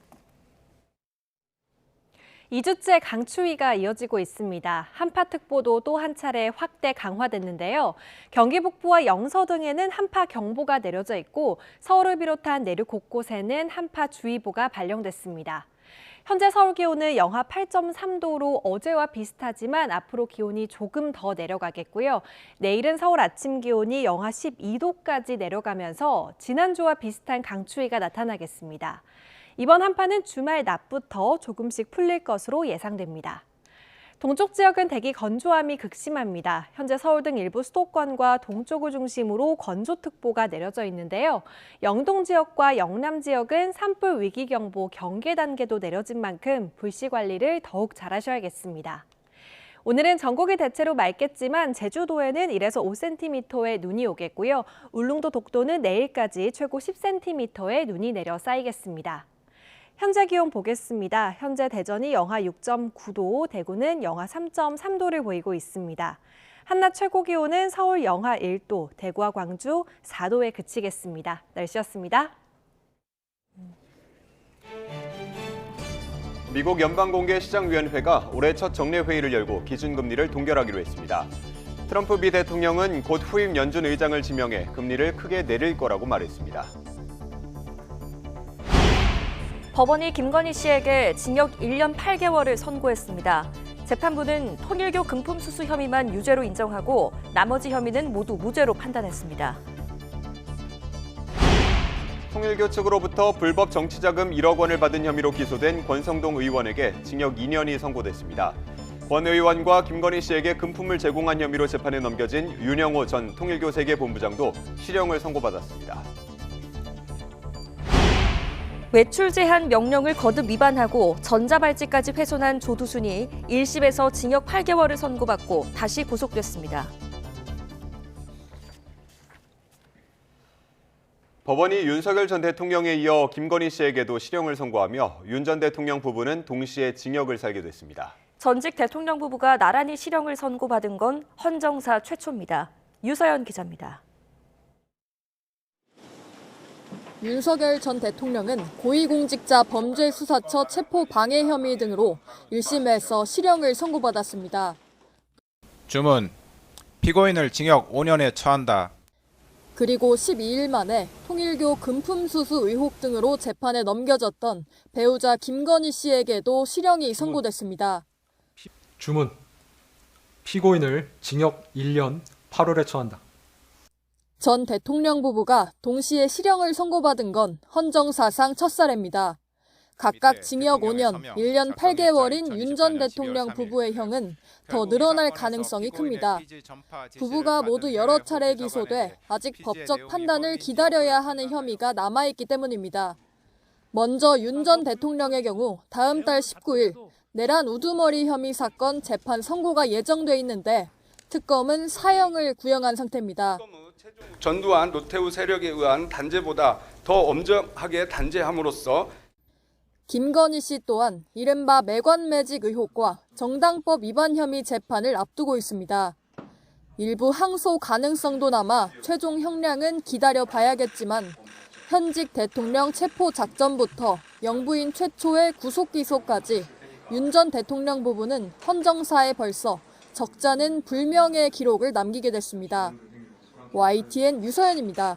2주째 강추위가 이어지고 있습니다. 한파특보도 또 한 차례 확대 강화됐는데요. 경기 북부와 영서 등에는 한파경보가 내려져 있고 서울을 비롯한 내륙 곳곳에는 한파주의보가 발령됐습니다. 현재 서울 기온은 영하 8.3도로 어제와 비슷하지만 앞으로 기온이 조금 더 내려가겠고요. 내일은 서울 아침 기온이 영하 12도까지 내려가면서 지난주와 비슷한 강추위가 나타나겠습니다. 이번 한파는 주말 낮부터 조금씩 풀릴 것으로 예상됩니다. 동쪽 지역은 대기 건조함이 극심합니다. 현재 서울 등 일부 수도권과 동쪽을 중심으로 건조특보가 내려져 있는데요. 영동 지역과 영남 지역은 산불 위기경보 경계 단계도 내려진 만큼 불씨 관리를 더욱 잘하셔야겠습니다. 오늘은 전국이 대체로 맑겠지만 제주도에는 1에서 5cm의 눈이 오겠고요. 울릉도 독도는 내일까지 최고 10cm의 눈이 내려 쌓이겠습니다. 현재 기온 보겠습니다. 현재 대전이 영하 6.9도, 대구는 영하 3.3도를 보이고 있습니다. 한낮 최고 기온은 서울 영하 1도, 대구와 광주 4도에 그치겠습니다. 날씨였습니다. 미국 연방공개시장위원회가 올해 첫 정례 회의를 열고 기준금리를 동결하기로 했습니다. 트럼프 미 대통령은 곧 후임 연준 의장을 지명해 금리를 크게 내릴 거라고 말했습니다. 법원이 김건희 씨에게 징역 1년 8개월을 선고했습니다. 재판부는 통일교 금품 수수 혐의만 유죄로 인정하고 나머지 혐의는 모두 무죄로 판단했습니다. 통일교 측으로부터 불법 정치자금 1억 원을 받은 혐의로 기소된 권성동 의원에게 징역 2년이 선고됐습니다. 권 의원과 김건희 씨에게 금품을 제공한 혐의로 재판에 넘겨진 윤영호 전 통일교 세계본부장도 실형을 선고받았습니다. 외출 제한 명령을 거듭 위반하고 전자발찌까지 훼손한 조두순이 1심에서 징역 8개월을 선고받고 다시 구속됐습니다. 법원이 윤석열 전 대통령에 이어 김건희 씨에게도 실형을 선고하며 윤 전 대통령 부부는 동시에 징역을 살게 됐습니다. 전직 대통령 부부가 나란히 실형을 선고받은 건 헌정사 최초입니다. 유서연 기자입니다. 윤석열 전 대통령은 고위공직자 범죄수사처 체포 방해 혐의 등으로 1심에서 실형을 선고받았습니다. 주문, 피고인을 징역 5년에 처한다. 그리고 12일 만에 통일교 금품수수 의혹 등으로 재판에 넘겨졌던 배우자 김건희 씨에게도 실형이 선고됐습니다. 주문, 피고인을 징역 1년 8월에 처한다. 전 대통령 부부가 동시에 실형을 선고받은 건 헌정사상 첫 사례입니다. 각각 징역 5년, 1년 8개월인 윤 전 대통령 부부의 형은 더 늘어날 가능성이 큽니다. 부부가 모두 여러 차례 기소돼 아직 법적 판단을 기다려야 하는 혐의가 남아있기 때문입니다. 먼저 윤 전 대통령의 경우 다음 달 19일 내란 우두머리 혐의 사건 재판 선고가 예정돼 있는데 특검은 사형을 구형한 상태입니다. 전두환 노태우 세력에 의한 단죄보다 더 엄정하게 단죄함으로써 김건희 씨 또한 이른바 매관매직 의혹과 정당법 위반 혐의 재판을 앞두고 있습니다. 일부 항소 가능성도 남아 최종 형량은 기다려봐야겠지만 현직 대통령 체포 작전부터 영부인 최초의 구속 기소까지 윤 전 대통령 부부는 헌정사에 벌써 적잖은 불명예 기록을 남기게 됐습니다. YTN 유서연입니다.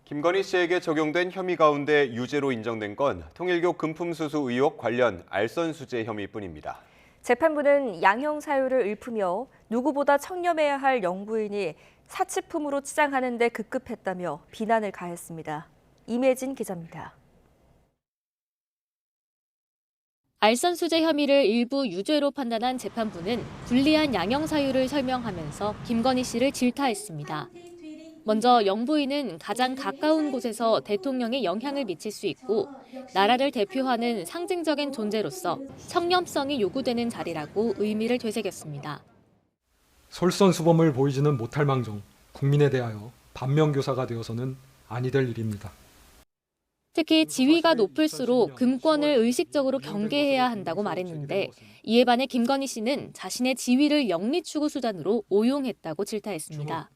김건희 씨에게 적용된 혐의 가운데 유죄로 인정된 건 통일교 금품수수 의혹 관련 알선수재 혐의뿐입니다. 재판부는 양형 사유를 읊으며 누구보다 청렴해야 할 영부인이 사치품으로 치장하는 데 급급했다며 비난을 가했습니다. 임혜진 기자입니다. 알선수재 혐의를 일부 유죄로 판단한 재판부는 불리한 양형 사유를 설명하면서 김건희 씨를 질타했습니다. 먼저 영부인은 가장 가까운 곳에서 대통령에 영향을 미칠 수 있고 나라를 대표하는 상징적인 존재로서 청렴성이 요구되는 자리라고 의미를 되새겼습니다. 솔선수범을 보이지는 못할 망정 국민에 대하여 반면교사가 되어서는 아니 될 일입니다. 특히 지위가 높을수록 금권을 의식적으로 경계해야 한다고 말했는데 이에 반해 김건희 씨는 자신의 지위를 영리추구 수단으로 오용했다고 질타했습니다.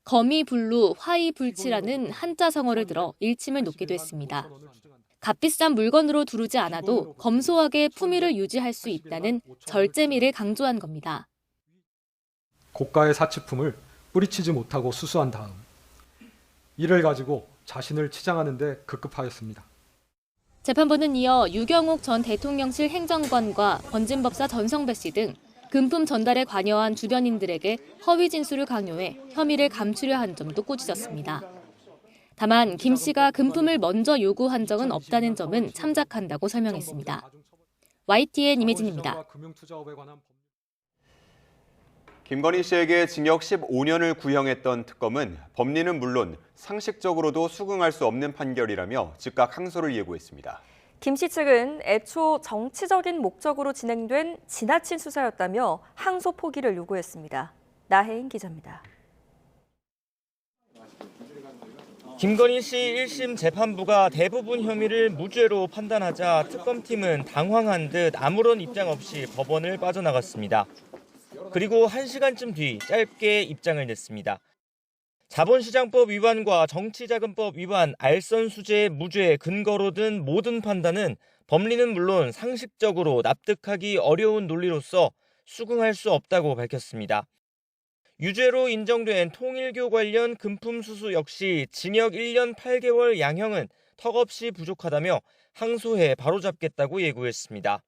거미불루 화이불치라는 한자 성어를 들어 일침을 놓기도 했습니다. 값비싼 물건으로 두르지 않아도 검소하게 품위를 유지할 수 있다는 절제미를 강조한 겁니다. 고가의 사치품을 뿌리치지 못하고 수수한 다음 이를 가지고 자신을 치장하는 데 급급하였습니다. 재판부는 이어 유경옥 전 대통령실 행정관과 번진법사 전성배 씨 등 금품 전달에 관여한 주변인들에게 허위 진술을 강요해 혐의를 감추려 한 점도 꾸짖었습니다. 다만 김 씨가 금품을 먼저 요구한 적은 없다는 점은 참작한다고 설명했습니다. YTN 임혜진입니다. 김건희 씨에게 징역 15년을 구형했던 특검은 법리는 물론 상식적으로도 수긍할 수 없는 판결이라며 즉각 항소를 예고했습니다. 김 씨 측은 애초 정치적인 목적으로 진행된 지나친 수사였다며 항소 포기를 요구했습니다. 나혜인 기자입니다. 김건희 씨 1심 재판부가 대부분 혐의를 무죄로 판단하자 특검팀은 당황한 듯 아무런 입장 없이 법원을 빠져나갔습니다. 그리고 1시간쯤 뒤 짧게 입장을 냈습니다. 자본시장법 위반과 정치자금법 위반, 알선수재 무죄 근거로 든 모든 판단은 법리는 물론 상식적으로 납득하기 어려운 논리로서 수긍할 수 없다고 밝혔습니다. 유죄로 인정된 통일교 관련 금품 수수 역시 징역 1년 8개월 양형은 턱없이 부족하다며 항소해 바로잡겠다고 예고했습니다.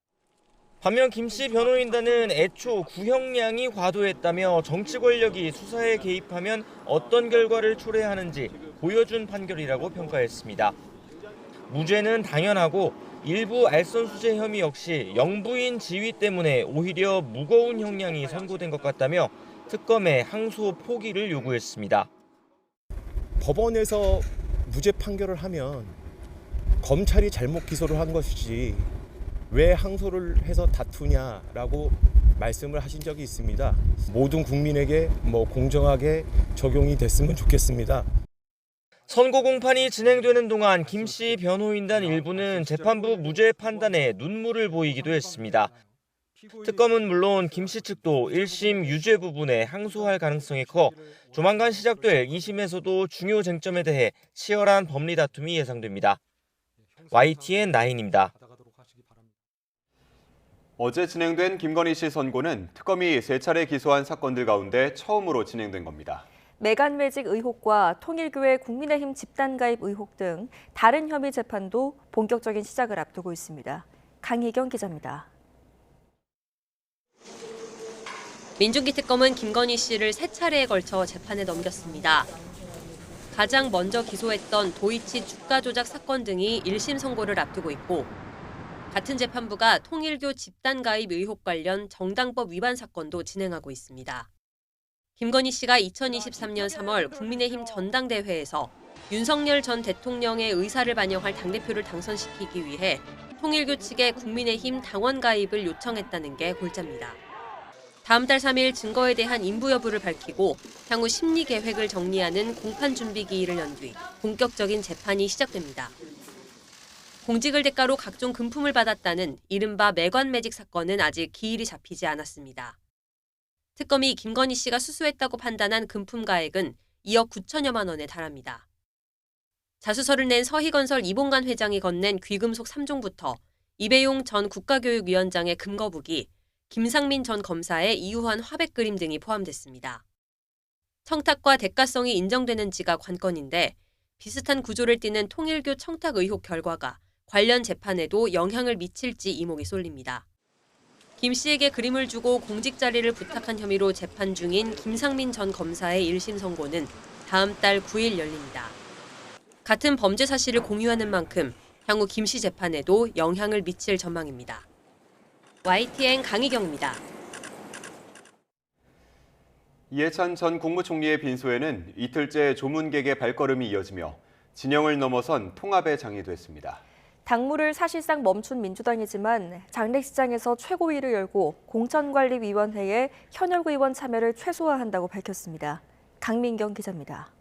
반면 김 씨 변호인단은 애초 구형량이 과도했다며 정치 권력이 수사에 개입하면 어떤 결과를 초래하는지 보여준 판결이라고 평가했습니다. 무죄는 당연하고 일부 알선수재 혐의 역시 영부인 지위 때문에 오히려 무거운 형량이 선고된 것 같다며 특검에 항소 포기를 요구했습니다. 법원에서 무죄 판결을 하면 검찰이 잘못 기소를 한 것이지 왜 항소를 해서 다투냐라고 말씀을 하신 적이 있습니다. 모든 국민에게 공정하게 적용이 됐으면 좋겠습니다. 선고 공판이 진행되는 동안 김 씨 변호인단 일부는 재판부 무죄 판단에 눈물을 보이기도 했습니다. 특검은 물론 김 씨 측도 1심 유죄 부분에 항소할 가능성이 커 조만간 시작될 2심에서도 중요 쟁점에 대해 치열한 법리 다툼이 예상됩니다. YTN 9입니다. 어제 진행된 김건희 씨 선고는 특검이 3차례 기소한 사건들 가운데 처음으로 진행된 겁니다. 매간 매직 의혹과 통일교회 국민의힘 집단 가입 의혹 등 다른 혐의 재판도 본격적인 시작을 앞두고 있습니다. 강희경 기자입니다. 민중기 특검은 김건희 씨를 3차례에 걸쳐 재판에 넘겼습니다. 가장 먼저 기소했던 도이치 주가 조작 사건 등이 1심 선고를 앞두고 있고, 같은 재판부가 통일교 집단 가입 의혹 관련 정당법 위반 사건도 진행하고 있습니다. 김건희 씨가 2023년 3월 국민의힘 전당대회에서 윤석열 전 대통령의 의사를 반영할 당대표를 당선시키기 위해 통일교 측에 국민의힘 당원 가입을 요청했다는 게 골자입니다. 다음 달 3일 증거에 대한 인부 여부를 밝히고 향후 심리 계획을 정리하는 공판 준비 기일을 연 뒤 본격적인 재판이 시작됩니다. 공직을 대가로 각종 금품을 받았다는 이른바 매관 매직 사건은 아직 기일이 잡히지 않았습니다. 특검이 김건희 씨가 수수했다고 판단한 금품 가액은 2억 9천여만 원에 달합니다. 자수서를 낸 서희건설 이봉관 회장이 건넨 귀금속 3종부터 이배용 전 국가교육위원장의 금거북이, 김상민 전 검사의 이유한 화백 그림 등이 포함됐습니다. 청탁과 대가성이 인정되는지가 관건인데 비슷한 구조를 띠는 통일교 청탁 의혹 결과가 관련 재판에도 영향을 미칠지 이목이 쏠립니다. 김 씨에게 그림을 주고 공직 자리를 부탁한 혐의로 재판 중인 김상민 전 검사의 1심 선고는 다음 달 9일 열립니다. 같은 범죄 사실을 공유하는 만큼 향후 김 씨 재판에도 영향을 미칠 전망입니다. YTN 강희경입니다. 이해찬 전 국무총리의 빈소에는 이틀째 조문객의 발걸음이 이어지며 진영을 넘어선 통합의 장이 됐습니다. 당무를 사실상 멈춘 민주당이지만 장례식장에서 최고위를 열고 공천관리위원회에 현역 의원 참여를 최소화한다고 밝혔습니다. 강민경 기자입니다.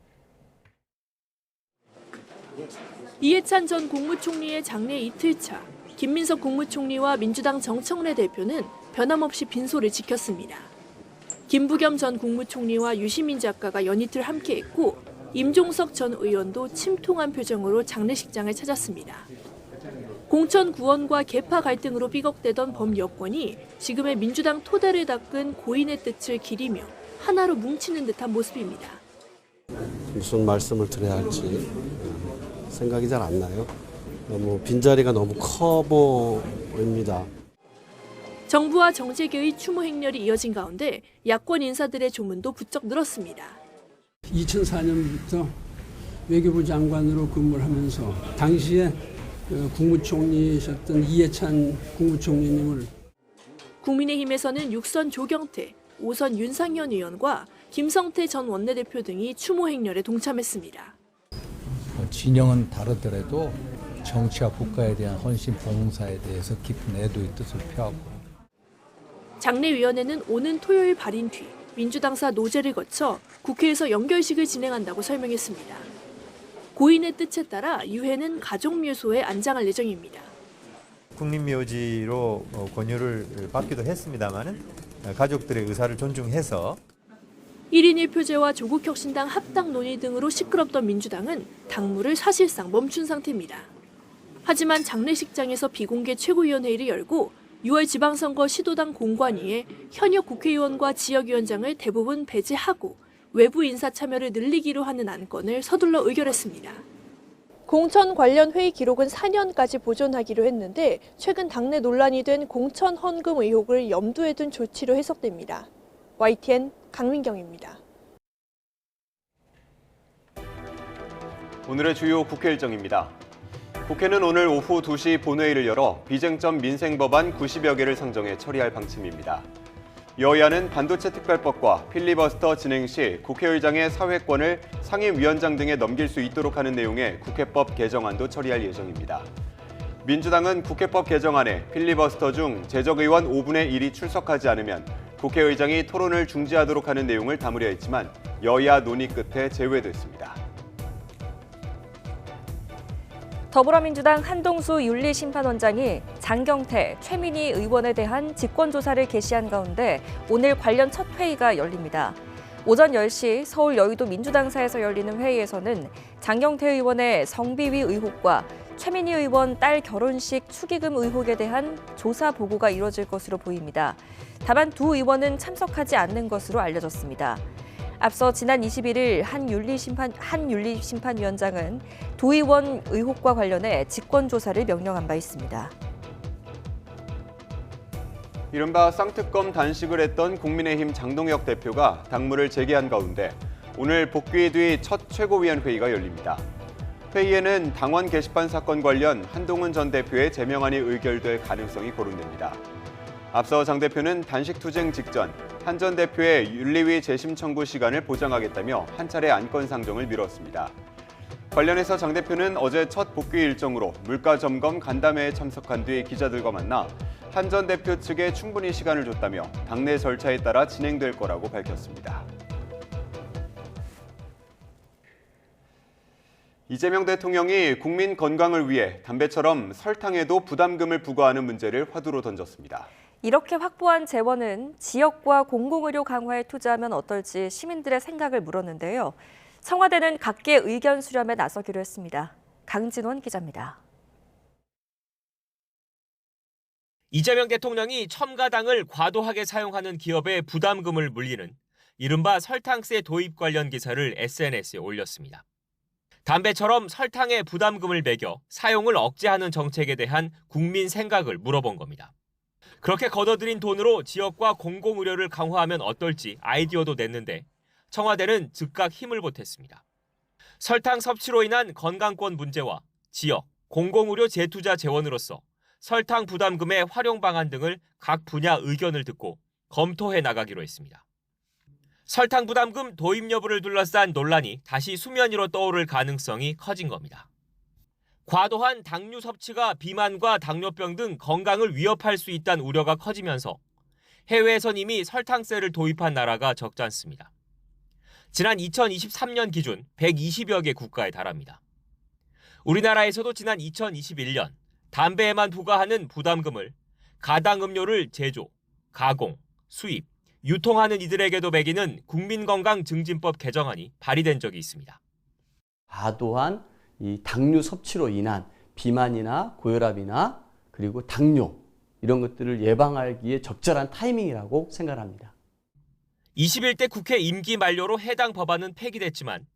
이해찬 전 국무총리의 장례 이틀차, 김민석 국무총리와 민주당 정청래 대표는 변함없이 빈소를 지켰습니다. 김부겸 전 국무총리와 유시민 작가가 연이틀 함께했고 임종석 전 의원도 침통한 표정으로 장례식장을 찾았습니다. 공천 구원과 계파 갈등으로 삐걱대던 범여권이 지금의 민주당 토대를 닦은 고인의 뜻을 기리며 하나로 뭉치는 듯한 모습입니다. 무슨 말씀을 드려야 할지 생각이 잘 안 나요. 너무 빈자리가 너무 커 보입니다. 정부와 정재계의 추모 행렬이 이어진 가운데 야권 인사들의 조문도 부쩍 늘었습니다. 2004년부터 외교부 장관으로 근무를 하면서 당시에 국무총리셨던 이해찬 국무총리님을 국민의힘에서는 6선 조경태, 5선 윤상현 의원과 김성태 전 원내대표 등이 추모 행렬에 동참했습니다. 진영은 다르더라도 정치와 국가에 대한 헌신 봉사에 대해서 깊은 애도의 뜻을 표하고 장례위원회는 오는 토요일 발인 뒤 민주당사 노제를 거쳐 국회에서 연결식을 진행한다고 설명했습니다. 고인의 뜻에 따라 유해는 가족묘소에 안장할 예정입니다. 국립묘지로 권유를 받기도 했습니다만 가족들의 의사를 존중해서 1인 1표제와 조국혁신당 합당 논의 등으로 시끄럽던 민주당은 당무를 사실상 멈춘 상태입니다. 하지만 장례식장에서 비공개 최고위원회의를 열고 6월 지방선거 시도당 공관위에 현역 국회의원과 지역위원장을 대부분 배제하고 외부 인사 참여를 늘리기로 하는 안건을 서둘러 의결했습니다. 공천 관련 회의 기록은 4년까지 보존하기로 했는데 최근 당내 논란이 된 공천 헌금 의혹을 염두에 둔 조치로 해석됩니다. YTN 강민경입니다. 오늘의 주요 국회 일정입니다. 국회는 오늘 오후 2시 본회의를 열어 비쟁점 민생법안 90여 개를 상정해 처리할 방침입니다. 여야는 반도체 특별법과 필리버스터 진행 시 국회의장의 사회권을 상임위원장 등에 넘길 수 있도록 하는 내용의 국회법 개정안도 처리할 예정입니다. 민주당은 국회법 개정안에 필리버스터 중 재적의원 5분의 1이 출석하지 않으면 국회의장이 토론을 중지하도록 하는 내용을 담으려 했지만 여야 논의 끝에 제외됐습니다. 더불어민주당 한동수 윤리심판원장이 장경태, 최민희 의원에 대한 직권조사를 개시한 가운데 오늘 관련 첫 회의가 열립니다. 오전 10시 서울 여의도 민주당사에서 열리는 회의에서는 장경태 의원의 성비위 의혹과 최민희 의원 딸 결혼식 축의금 의혹에 대한 조사 보고가 이뤄질 것으로 보입니다. 다만 두 의원은 참석하지 않는 것으로 알려졌습니다. 앞서 지난 21일 한 윤리심판위원장은 두 의원 의혹과 관련해 직권조사를 명령한 바 있습니다. 이른바 쌍특검 단식을 했던 국민의힘 장동혁 대표가 당무를 재개한 가운데 오늘 복귀 뒤 첫 최고위원회의가 열립니다. 회의에는 당원 게시판 사건 관련 한동훈 전 대표의 제명안이 의결될 가능성이 거론됩니다. 앞서 장 대표는 단식 투쟁 직전 한 전 대표의 윤리위 재심 청구 시간을 보장하겠다며 한 차례 안건 상정을 미뤘습니다. 관련해서 장 대표는 어제 첫 복귀 일정으로 물가 점검 간담회에 참석한 뒤 기자들과 만나 한 전 대표 측에 충분히 시간을 줬다며 당내 절차에 따라 진행될 거라고 밝혔습니다. 이재명 대통령이 국민 건강을 위해 담배처럼 설탕에도 부담금을 부과하는 문제를 화두로 던졌습니다. 이렇게 확보한 재원은 지역과 공공의료 강화에 투자하면 어떨지 시민들의 생각을 물었는데요. 청와대는 각계 의견 수렴에 나서기로 했습니다. 강진원 기자입니다. 이재명 대통령이 첨가당을 과도하게 사용하는 기업에 부담금을 물리는 이른바 설탕세 도입 관련 기사를 SNS에 올렸습니다. 담배처럼 설탕에 부담금을 매겨 사용을 억제하는 정책에 대한 국민 생각을 물어본 겁니다. 그렇게 걷어들인 돈으로 지역과 공공의료를 강화하면 어떨지 아이디어도 냈는데 청와대는 즉각 힘을 보탰습니다. 설탕 섭취로 인한 건강권 문제와 지역, 공공의료 재투자 재원으로서 설탕 부담금의 활용 방안 등을 각 분야 의견을 듣고 검토해 나가기로 했습니다. 설탕 부담금 도입 여부를 둘러싼 논란이 다시 수면 위로 떠오를 가능성이 커진 겁니다. 과도한 당류 섭취가 비만과 당뇨병 등 건강을 위협할 수 있다는 우려가 커지면서 해외에선 이미 설탕세를 도입한 나라가 적지 않습니다. 지난 2023년 기준 120여 개 국가에 달합니다. 우리나라에서도 지난 2021년 담배에만 부과하는 부담금을 가당 음료를 제조, 가공, 수입, 유통하는 이들에게도 매기는 국민건강증진법 개정안이 발의된 적이 있습니다. 과도한 이 당류 섭취로 인한 비만이나 고혈압이나 그리고 당뇨 이런 것들을 예방하기에 적절한 타이밍이라고 생각합니다. 21대 국회 임기 만료로 해당 법안은 폐기됐지만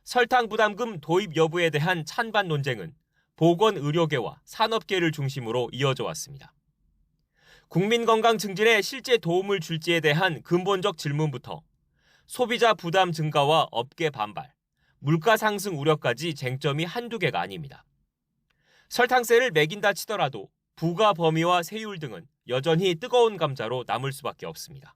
설탕 부담금 도입 여부에 대한 찬반 논쟁은 보건의료계와 산업계를 중심으로 이어져 왔습니다. 국민건강 증진에 실제 도움을 줄지에 대한 근본적 질문부터 소비자 부담 증가와 업계 반발, 물가 상승 우려까지 쟁점이 한두 개가 아닙니다. 설탕세를 매긴다 치더라도 부과 범위와 세율 등은 여전히 뜨거운 감자로 남을 수밖에 없습니다.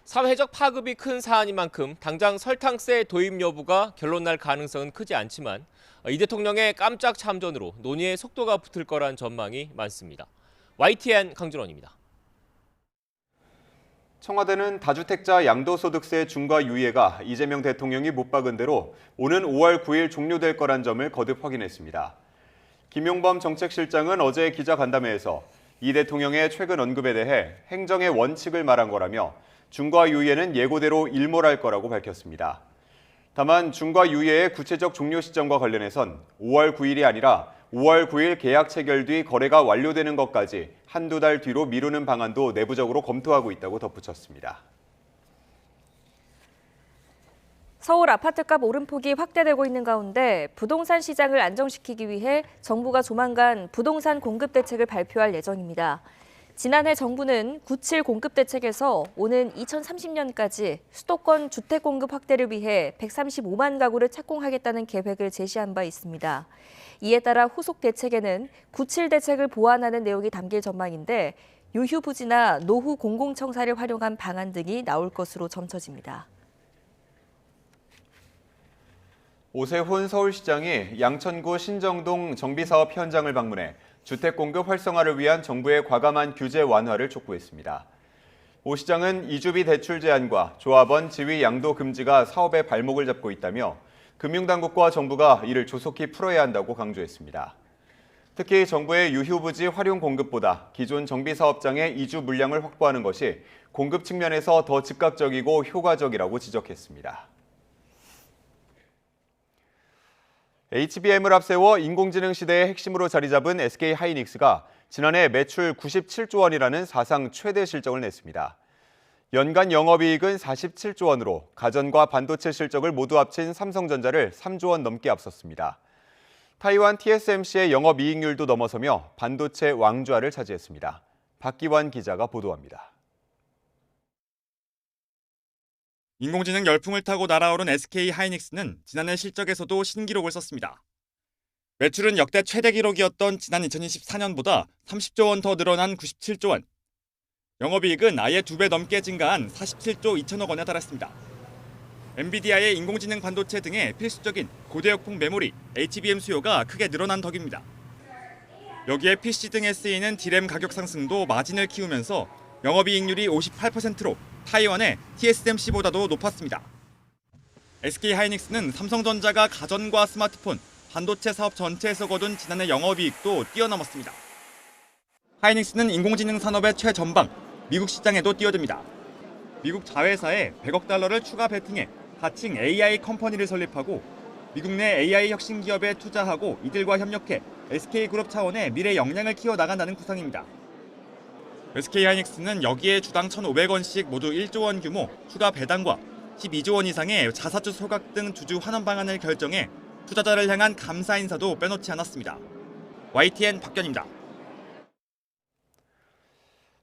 사회적 파급이 큰 사안인 만큼 당장 설탕세 도입 여부가 결론날 가능성은 크지 않지만 이 대통령의 깜짝 참전으로 논의의 속도가 붙을 거란 전망이 많습니다. YTN 강준원입니다. 청와대는 다주택자 양도소득세 중과 유예가 이재명 대통령이 못 박은 대로 오는 5월 9일 종료될 거란 점을 거듭 확인했습니다. 김용범 정책실장은 어제 기자간담회에서 이 대통령의 최근 언급에 대해 행정의 원칙을 말한 거라며 중과 유예는 예고대로 일몰할 거라고 밝혔습니다. 다만 중과 유예의 구체적 종료 시점과 관련해선 5월 9일이 아니라 5월 9일 계약 체결 뒤 거래가 완료되는 것까지 한두 달 뒤로 미루는 방안도 내부적으로 검토하고 있다고 덧붙였습니다. 서울 아파트값 오름폭이 확대되고 있는 가운데 부동산 시장을 안정시키기 위해 정부가 조만간 부동산 공급 대책을 발표할 예정입니다. 지난해 정부는 97 공급 대책에서 오는 2030년까지 수도권 주택 공급 확대를 위해 135만 가구를 착공하겠다는 계획을 제시한 바 있습니다. 이에 따라 후속 대책에는 97 대책을 보완하는 내용이 담길 전망인데 유휴 부지나 노후 공공청사를 활용한 방안 등이 나올 것으로 점쳐집니다. 오세훈 서울시장이 양천구 신정동 정비사업 현장을 방문해 주택 공급 활성화를 위한 정부의 과감한 규제 완화를 촉구했습니다. 오 시장은 이주비 대출 제한과 조합원 지위 양도 금지가 사업의 발목을 잡고 있다며 금융당국과 정부가 이를 조속히 풀어야 한다고 강조했습니다. 특히 정부의 유휴부지 활용 공급보다 기존 정비사업장의 이주 물량을 확보하는 것이 공급 측면에서 더 즉각적이고 효과적이라고 지적했습니다. HBM을 앞세워 인공지능 시대의 핵심으로 자리 잡은 SK하이닉스가 지난해 매출 97조 원이라는 사상 최대 실적을 냈습니다. 연간 영업이익은 47조 원으로 가전과 반도체 실적을 모두 합친 삼성전자를 3조 원 넘게 앞섰습니다. 타이완 TSMC의 영업이익률도 넘어서며 반도체 왕좌를 차지했습니다. 박기환 기자가 보도합니다. 인공지능 열풍을 타고 날아오른 SK하이닉스는 지난해 실적에서도 신기록을 썼습니다. 매출은 역대 최대 기록이었던 지난 2024년보다 30조 원 더 늘어난 97조 원. 영업이익은 아예 2배 넘게 증가한 47조 2천억 원에 달했습니다. 엔비디아의 인공지능 반도체 등의 필수적인 고대역폭 메모리, HBM 수요가 크게 늘어난 덕입니다. 여기에 PC 등에 쓰이는 D램 가격 상승도 마진을 키우면서 영업이익률이 58%로 타이완의 TSMC보다도 높았습니다. SK하이닉스는 삼성전자가 가전과 스마트폰, 반도체 사업 전체에서 거둔 지난해 영업이익도 뛰어넘었습니다. 하이닉스는 인공지능 산업의 최전방, 미국 시장에도 뛰어듭니다. 미국 자회사에 100억 달러를 추가 베팅해 가칭 AI 컴퍼니를 설립하고 미국 내 AI 혁신 기업에 투자하고 이들과 협력해 SK그룹 차원의 미래 역량을 키워나간다는 구상입니다. SK하이닉스는 여기에 주당 1,500원씩 모두 1조 원 규모 추가 배당과 12조 원 이상의 자사주 소각 등 주주 환원 방안을 결정해 투자자를 향한 감사 인사도 빼놓지 않았습니다. YTN 박견입니다.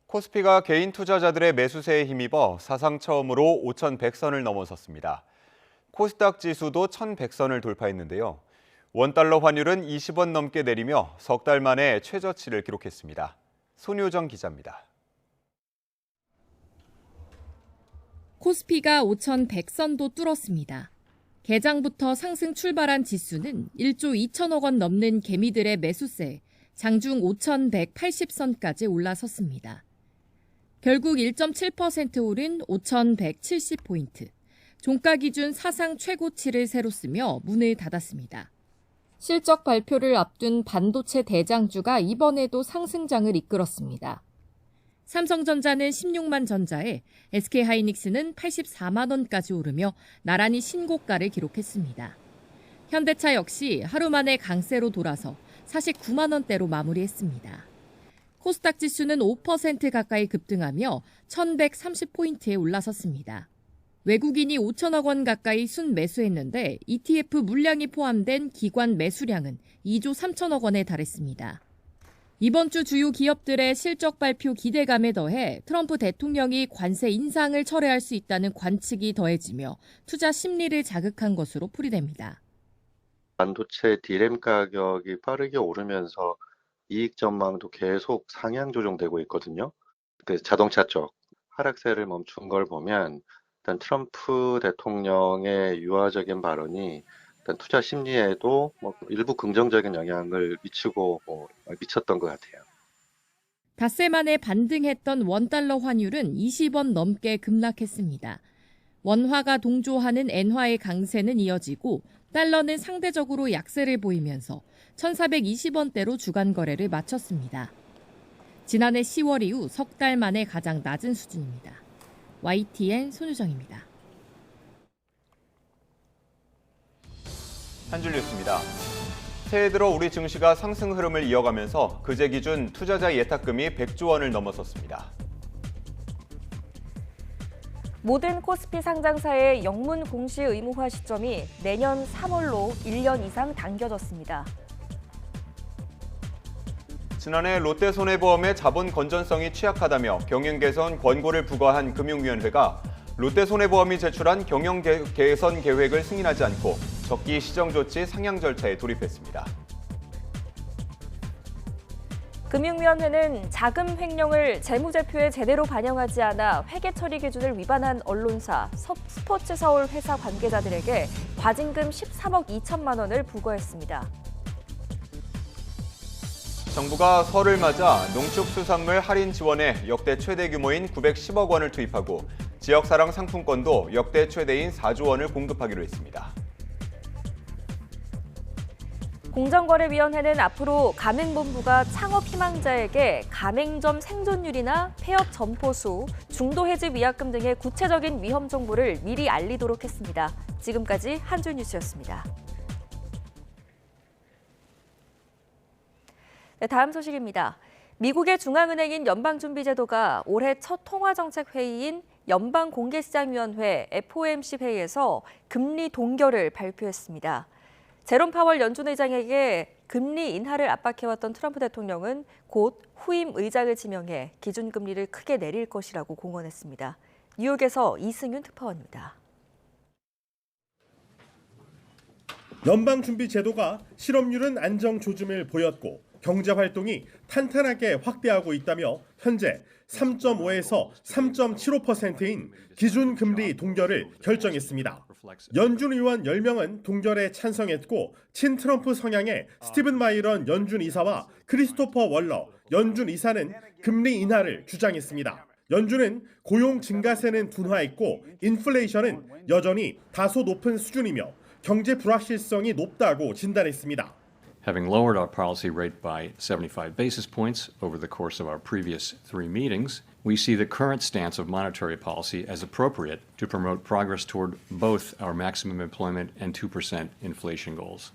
코스피가 개인 투자자들의 매수세에 힘입어 사상 처음으로 5,100선을 넘어섰습니다. 코스닥 지수도 1,100선을 돌파했는데요. 원달러 환율은 20원 넘게 내리며 석 달 만에 최저치를 기록했습니다. 손효정 기자입니다. 코스피가 5,100선도 뚫었습니다. 개장부터 상승 출발한 지수는 1조 2천억 원 넘는 개미들의 매수세에 장중 5,180선까지 올라섰습니다. 결국 1.7% 오른 5,170포인트, 종가 기준 사상 최고치를 새로 쓰며 문을 닫았습니다. 실적 발표를 앞둔 반도체 대장주가 이번에도 상승장을 이끌었습니다. 삼성전자는 16만 전자에 SK하이닉스는 84만 원까지 오르며 나란히 신고가를 기록했습니다. 현대차 역시 하루 만에 강세로 돌아서 49만 원대로 마무리했습니다. 코스닥 지수는 5% 가까이 급등하며 1,130포인트에 올라섰습니다. 외국인이 5천억 원 가까이 순매수했는데 ETF 물량이 포함된 기관 매수량은 2조 3천억 원에 달했습니다. 이번 주 주요 기업들의 실적 발표 기대감에 더해 트럼프 대통령이 관세 인상을 철회할 수 있다는 관측이 더해지며 투자 심리를 자극한 것으로 풀이됩니다. 반도체 D램 가격이 빠르게 오르면서 이익 전망도 계속 상향 조정되고 있거든요. 그 자동차 쪽 하락세를 멈춘 걸 보면 일단 트럼프 대통령의 유화적인 발언이 일단 투자 심리에도 일부 긍정적인 영향을 미쳤던 것 같아요. 닷새 만에 반등했던 원달러 환율은 20원 넘게 급락했습니다. 원화가 동조하는 엔화의 강세는 이어지고 달러는 상대적으로 약세를 보이면서 1,420원대로 주간 거래를 마쳤습니다. 지난해 10월 이후 석 달 만에 가장 낮은 수준입니다. YTN 손유정입니다. 한 줄 뉴스입니다. 새해 들어 우리 증시가 상승 흐름을 이어가면서 그제 기준 투자자 예탁금이 100조 원을 넘어섰습니다. 모든 코스피 상장사의 영문 공시 의무화 시점이 내년 3월로 1년 이상 당겨졌습니다. 지난해 롯데손해보험의 자본 건전성이 취약하다며 경영 개선 권고를 부과한 금융위원회가 롯데손해보험이 제출한 경영 개선 계획을 승인하지 않고 적기 시정 조치 상향 절차에 돌입했습니다. 금융위원회는 자금 횡령을 재무제표에 제대로 반영하지 않아 회계 처리 기준을 위반한 언론사 스포츠서울 회사 관계자들에게 과징금 13억 2천만 원을 부과했습니다. 정부가 설을 맞아 농축수산물 할인 지원에 역대 최대 규모인 910억 원을 투입하고 지역사랑 상품권도 역대 최대인 4조 원을 공급하기로 했습니다. 공정거래위원회는 앞으로 가맹본부가 창업 희망자에게 가맹점 생존율이나 폐업 점포수, 중도 해지 위약금 등의 구체적인 위험 정보를 미리 알리도록 했습니다. 지금까지 한줄 뉴스였습니다. 네, 다음 소식입니다. 미국의 중앙은행인 연방준비제도가 올해 첫 통화정책회의인 연방공개시장위원회 FOMC 회의에서 금리 동결을 발표했습니다. 제롬 파월 연준 의장에게 금리 인하를 압박해왔던 트럼프 대통령은 곧 후임 의장을 지명해 기준금리를 크게 내릴 것이라고 공언했습니다. 뉴욕에서 이승윤 특파원입니다. 연방준비제도가 실업률은 안정 조짐을 보였고 경제활동이 탄탄하게 확대하고 있다며 현재 3.5에서 3.75%인 기준금리 동결을 결정했습니다. 연준 의원 10명은 동결에 찬성했고 친트럼프 성향의 스티븐 마이런 연준 이사와 크리스토퍼 월러 연준 이사는 금리 인하를 주장했습니다. 연준은 고용 증가세는 둔화했고 인플레이션은 여전히 다소 높은 수준이며 경제 불확실성이 높다고 진단했습니다. Having lowered our policy rate by 75 basis points over the course of our previous 3 meetings, we see the current stance of monetary policy as appropriate to promote progress toward both our maximum employment and 2% inflation goals.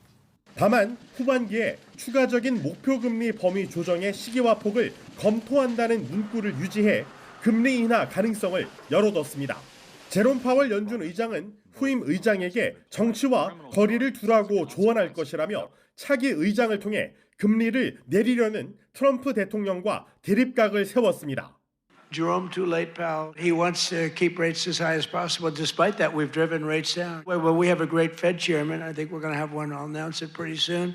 다만 후반기에 추가적인 목표금리 범위 조정의 시기와 폭을 검토한다는 문구를 유지해 금리 인하 가능성을 열어뒀습니다. 제롬 파월 연준 의장은 후임 의장에게 정치와 거리를 두라고 조언할 것이라며 차기 의장을 통해 금리를 내리려는 트럼프 대통령과 대립각을 세웠습니다. Jerome too late, pal. He wants to keep rates as high as possible. Despite that, we've driven rates down. Well, we have a great Fed chairman. I think we're going to have one. I'll announce it pretty soon.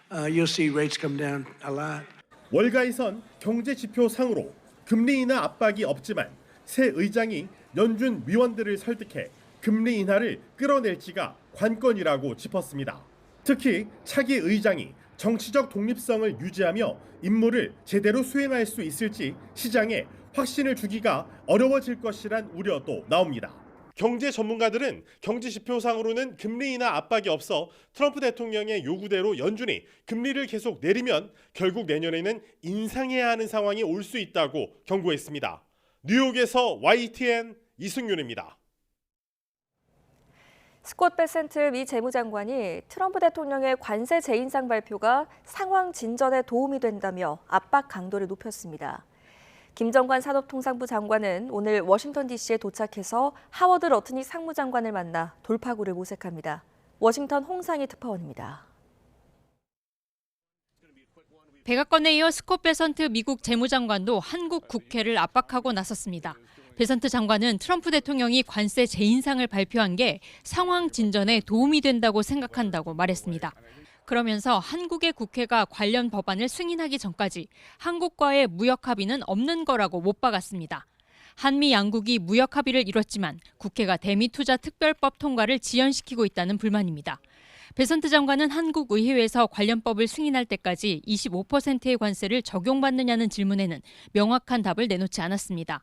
You'll see rates come down a lot. 월가에선 경제 지표 상으로 금리 인하 압박이 없지만 새 의장이 연준 위원들을 설득해 금리 인하를 끌어낼지가 관건이라고 짚었습니다. 특히 차기 의장이 정치적 독립성을 유지하며 임무를 제대로 수행할 수 있을지 시장에 확신을 주기가 어려워질 것이란 우려도 나옵니다. 경제 전문가들은 경제 지표상으로는 금리 인하 압박이 없어 트럼프 대통령의 요구대로 연준이 금리를 계속 내리면 결국 내년에는 인상해야 하는 상황이 올 수 있다고 경고했습니다. 뉴욕에서 YTN 이승윤입니다. 스콧 베센트 미 재무장관이 트럼프 대통령의 관세 재인상 발표가 상황 진전에 도움이 된다며 압박 강도를 높였습니다. 김정관 산업통상부 장관은 오늘 워싱턴 DC에 도착해서 하워드 러트닉 상무장관을 만나 돌파구를 모색합니다. 워싱턴 홍상희 특파원입니다. 백악관에 이어 스콧 베선트 미국 재무장관도 한국 국회를 압박하고 나섰습니다. 베선트 장관은 트럼프 대통령이 관세 재인상을 발표한 게 상황 진전에 도움이 된다고 생각한다고 말했습니다. 그러면서 한국의 국회가 관련 법안을 승인하기 전까지 한국과의 무역 합의는 없는 거라고 못 박았습니다. 한미 양국이 무역 합의를 이뤘지만 국회가 대미투자 특별법 통과를 지연시키고 있다는 불만입니다. 베선트 장관은 한국 의회에서 관련법을 승인할 때까지 25%의 관세를 적용받느냐는 질문에는 명확한 답을 내놓지 않았습니다.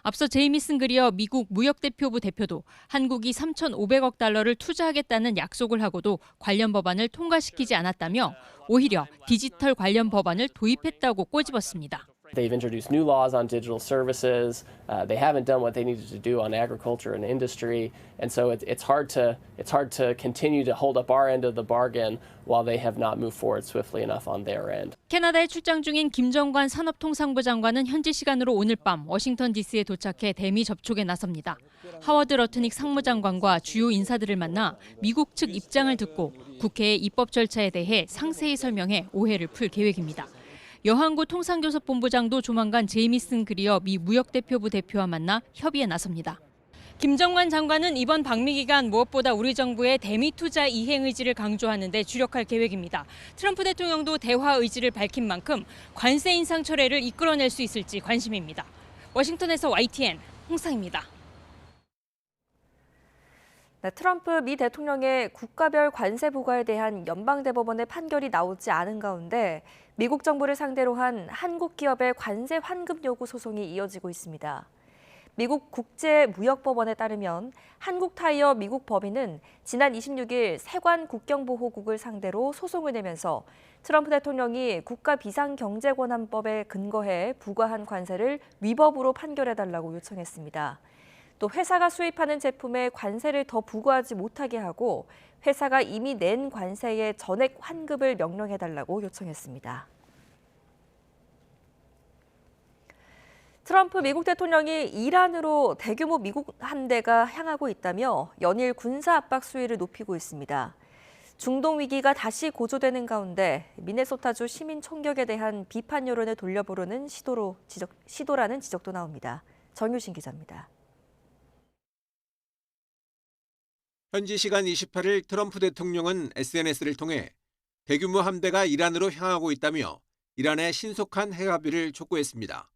앞서 제이미슨 그리어 미국 무역대표부 대표도 한국이 3,500억 달러를 투자하겠다는 약속을 하고도 관련 법안을 통과시키지 않았다며 오히려 디지털 관련 법안을 도입했다고 꼬집었습니다. They've introduced new laws on digital services. They haven't done what they needed to do on agriculture and industry, and so it's hard to continue to hold up our end of the bargain while they have not moved forward swiftly enough on their end. 캐나다에 출장 중인 김정관 산업통상부 장관은 현지 시간으로 오늘 밤 워싱턴 DC에 도착해 대미 접촉에 나섭니다. 하워드 러트닉 상무장관과 주요 인사들을 만나 미국 측 입장을 듣고 국회의 입법 절차에 대해 상세히 설명해 오해를 풀 계획입니다. 여항구 통상교섭본부장도 조만간 제이미슨 그리어 미 무역대표부 대표와 만나 협의에 나섭니다. 김정관 장관은 이번 방미 기간 무엇보다 우리 정부의 대미 투자 이행 의지를 강조하는 데 주력할 계획입니다. 트럼프 대통령도 대화 의지를 밝힌 만큼 관세 인상 철회를 이끌어낼 수 있을지 관심입니다. 워싱턴에서 YTN 홍상입니다. 네, 트럼프 미 대통령의 국가별 관세 부과에 대한 연방대법원의 판결이 나오지 않은 가운데 미국 정부를 상대로 한 한국 기업의 관세 환급 요구 소송이 이어지고 있습니다. 미국 국제무역법원에 따르면 한국타이어 미국 법인은 지난 26일 세관 국경보호국을 상대로 소송을 내면서 트럼프 대통령이 국가 비상경제권한법에 근거해 부과한 관세를 위법으로 판결해달라고 요청했습니다. 또 회사가 수입하는 제품에 관세를 더 부과하지 못하게 하고 회사가 이미 낸 관세의 전액 환급을 명령해달라고 요청했습니다. 트럼프 미국 대통령이 이란으로 대규모 미국 함대가 향하고 있다며 연일 군사 압박 수위를 높이고 있습니다. 중동 위기가 다시 고조되는 가운데 미네소타주 시민 총격에 대한 비판 여론을 돌려보려는 시도라는 지적도 나옵니다. 정유신 기자입니다. 현지 시간 28일 트럼프 대통령은 SNS를 통해 대규모 함대가 이란으로 향하고 있다며 이란의 신속한 핵 합의를 촉구했습니다.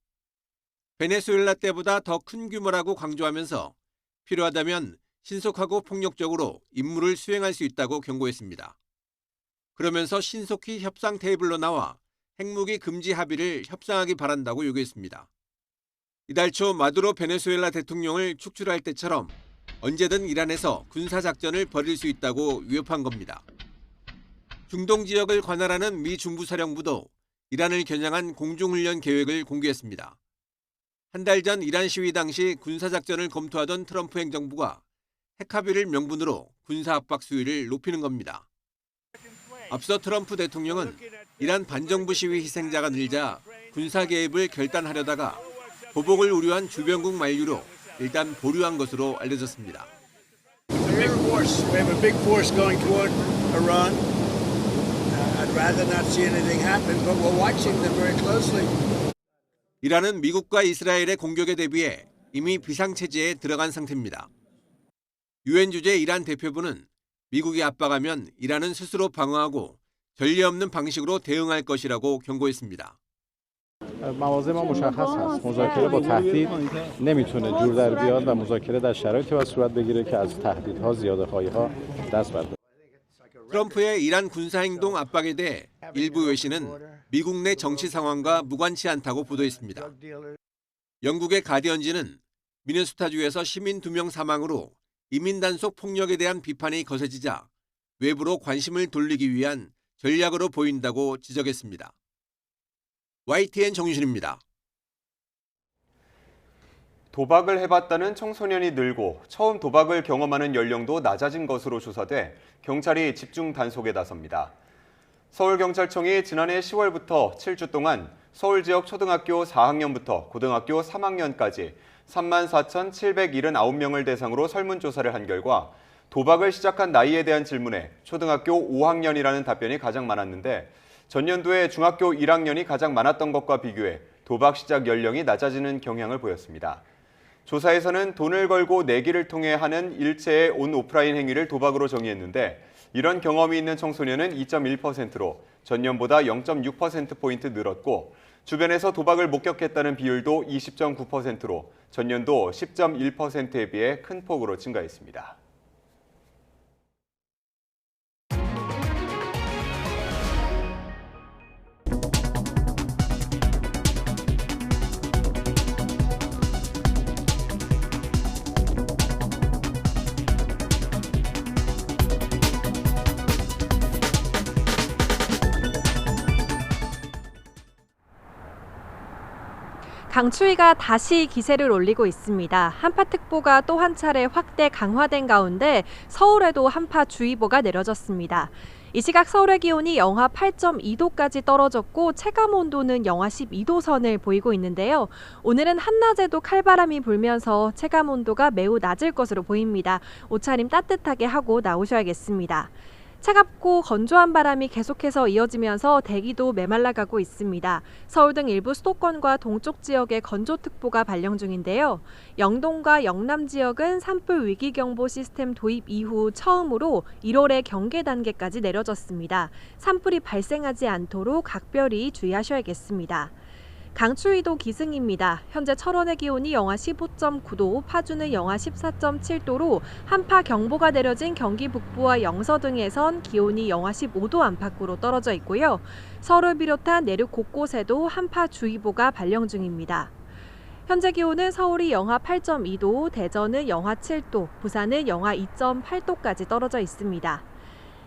베네수엘라 때보다 더 큰 규모라고 강조하면서 필요하다면 신속하고 폭력적으로 임무를 수행할 수 있다고 경고했습니다. 그러면서 신속히 협상 테이블로 나와 핵무기 금지 합의를 협상하기 바란다고 요구했습니다. 이달 초 마두로 베네수엘라 대통령을 축출할 때처럼 언제든 이란에서 군사작전을 벌일 수 있다고 위협한 겁니다. 중동 지역을 관할하는 미 중부사령부도 이란을 겨냥한 공중훈련 계획을 공개했습니다. 한 달 전 이란 시위 당시 군사작전을 검토하던 트럼프 행정부가 핵합의를 명분으로 군사 압박 수위를 높이는 겁니다. 앞서 트럼프 대통령은 이란 반정부 시위 희생자가 늘자 군사 개입을 결단하려다가 보복을 우려한 주변국 만류로 일단 보류한 것으로 알려졌습니다. 이란은 미국과 이스라엘의 공격에 대비해 이미 비상체제에 들어간 상태입니다. 유엔 주재 이란 대표부는 미국이 압박하면 이란은 스스로 방어하고 전례 없는 방식으로 대응할 것이라고 경고했습니다. مواضع ما مشخص هست. مذاکره با تهدید نمیتونه جور در بیاد و مذاکره در شرایطی باید صورت بگیره که از تهدیدها زیاده‌خواهی‌ها دست برداره. 트럼프의 이란 군사행동 압박에 대해 일부 외신은 미국 내 정치 상황과 무관치 않다고 보도했습니다. 영국의 가디언지는 미네소타주에서 시민 2명 사망으로 이민 단속 폭력에 대한 비판이 거세지자 외부로 관심을 돌리기 위한 전략으로 보인다고 지적했습니다. YTN 정유신입니다. 도박을 해봤다는 청소년이 늘고 처음 도박을 경험하는 연령도 낮아진 것으로 조사돼 경찰이 집중 단속에 나섭니다. 서울경찰청이 지난해 10월부터 7주 동안 서울 지역 초등학교 4학년부터 고등학교 3학년까지 34,779명을 대상으로 설문조사를 한 결과 도박을 시작한 나이에 대한 질문에 초등학교 5학년이라는 답변이 가장 많았는데 전년도에 중학교 1학년이 가장 많았던 것과 비교해 도박 시작 연령이 낮아지는 경향을 보였습니다. 조사에서는 돈을 걸고 내기를 통해 하는 일체의 온 오프라인 행위를 도박으로 정의했는데 이런 경험이 있는 청소년은 2.1%로 전년보다 0.6%포인트 늘었고 주변에서 도박을 목격했다는 비율도 20.9%로 전년도 10.1%에 비해 큰 폭으로 증가했습니다. 강추위가 다시 기세를 올리고 있습니다. 한파특보가 또 한 차례 확대 강화된 가운데 서울에도 한파주의보가 내려졌습니다. 이 시각 서울의 기온이 영하 8.2도까지 떨어졌고 체감온도는 영하 12도 선을 보이고 있는데요. 오늘은 한낮에도 칼바람이 불면서 체감온도가 매우 낮을 것으로 보입니다. 옷차림 따뜻하게 하고 나오셔야겠습니다. 차갑고 건조한 바람이 계속해서 이어지면서 대기도 메말라가고 있습니다. 서울 등 일부 수도권과 동쪽 지역에 건조특보가 발령 중인데요. 영동과 영남 지역은 산불 위기경보 시스템 도입 이후 처음으로 1월에 경계 단계까지 내려졌습니다. 산불이 발생하지 않도록 각별히 주의하셔야겠습니다. 강추위도 기승입니다. 현재 철원의 기온이 영하 15.9도, 파주는 영하 14.7도로 한파 경보가 내려진 경기 북부와 영서 등에선 기온이 영하 15도 안팎으로 떨어져 있고요. 서울을 비롯한 내륙 곳곳에도 한파주의보가 발령 중입니다. 현재 기온은 서울이 영하 8.2도, 대전은 영하 7도, 부산은 영하 2.8도까지 떨어져 있습니다.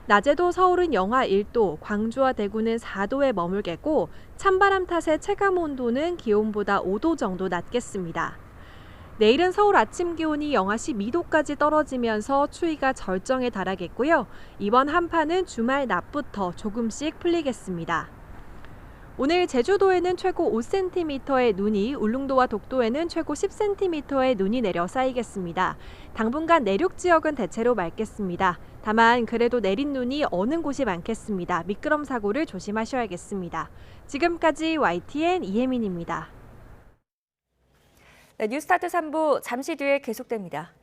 낮에도 서울은 영하 1도, 광주와 대구는 4도에 머물겠고 찬바람 탓에 체감 온도는 기온보다 5도 정도 낮겠습니다. 내일은 서울 아침 기온이 영하 12도까지 떨어지면서 추위가 절정에 달하겠고요. 이번 한파는 주말 낮부터 조금씩 풀리겠습니다. 오늘 제주도에는 최고 5cm의 눈이, 울릉도와 독도에는 최고 10cm의 눈이 내려 쌓이겠습니다. 당분간 내륙 지역은 대체로 맑겠습니다. 다만 그래도 내린 눈이 어는 곳이 많겠습니다. 미끄럼 사고를 조심하셔야겠습니다. 지금까지 YTN 이혜민입니다. 네, 뉴스타트 3부 잠시 뒤에 계속됩니다.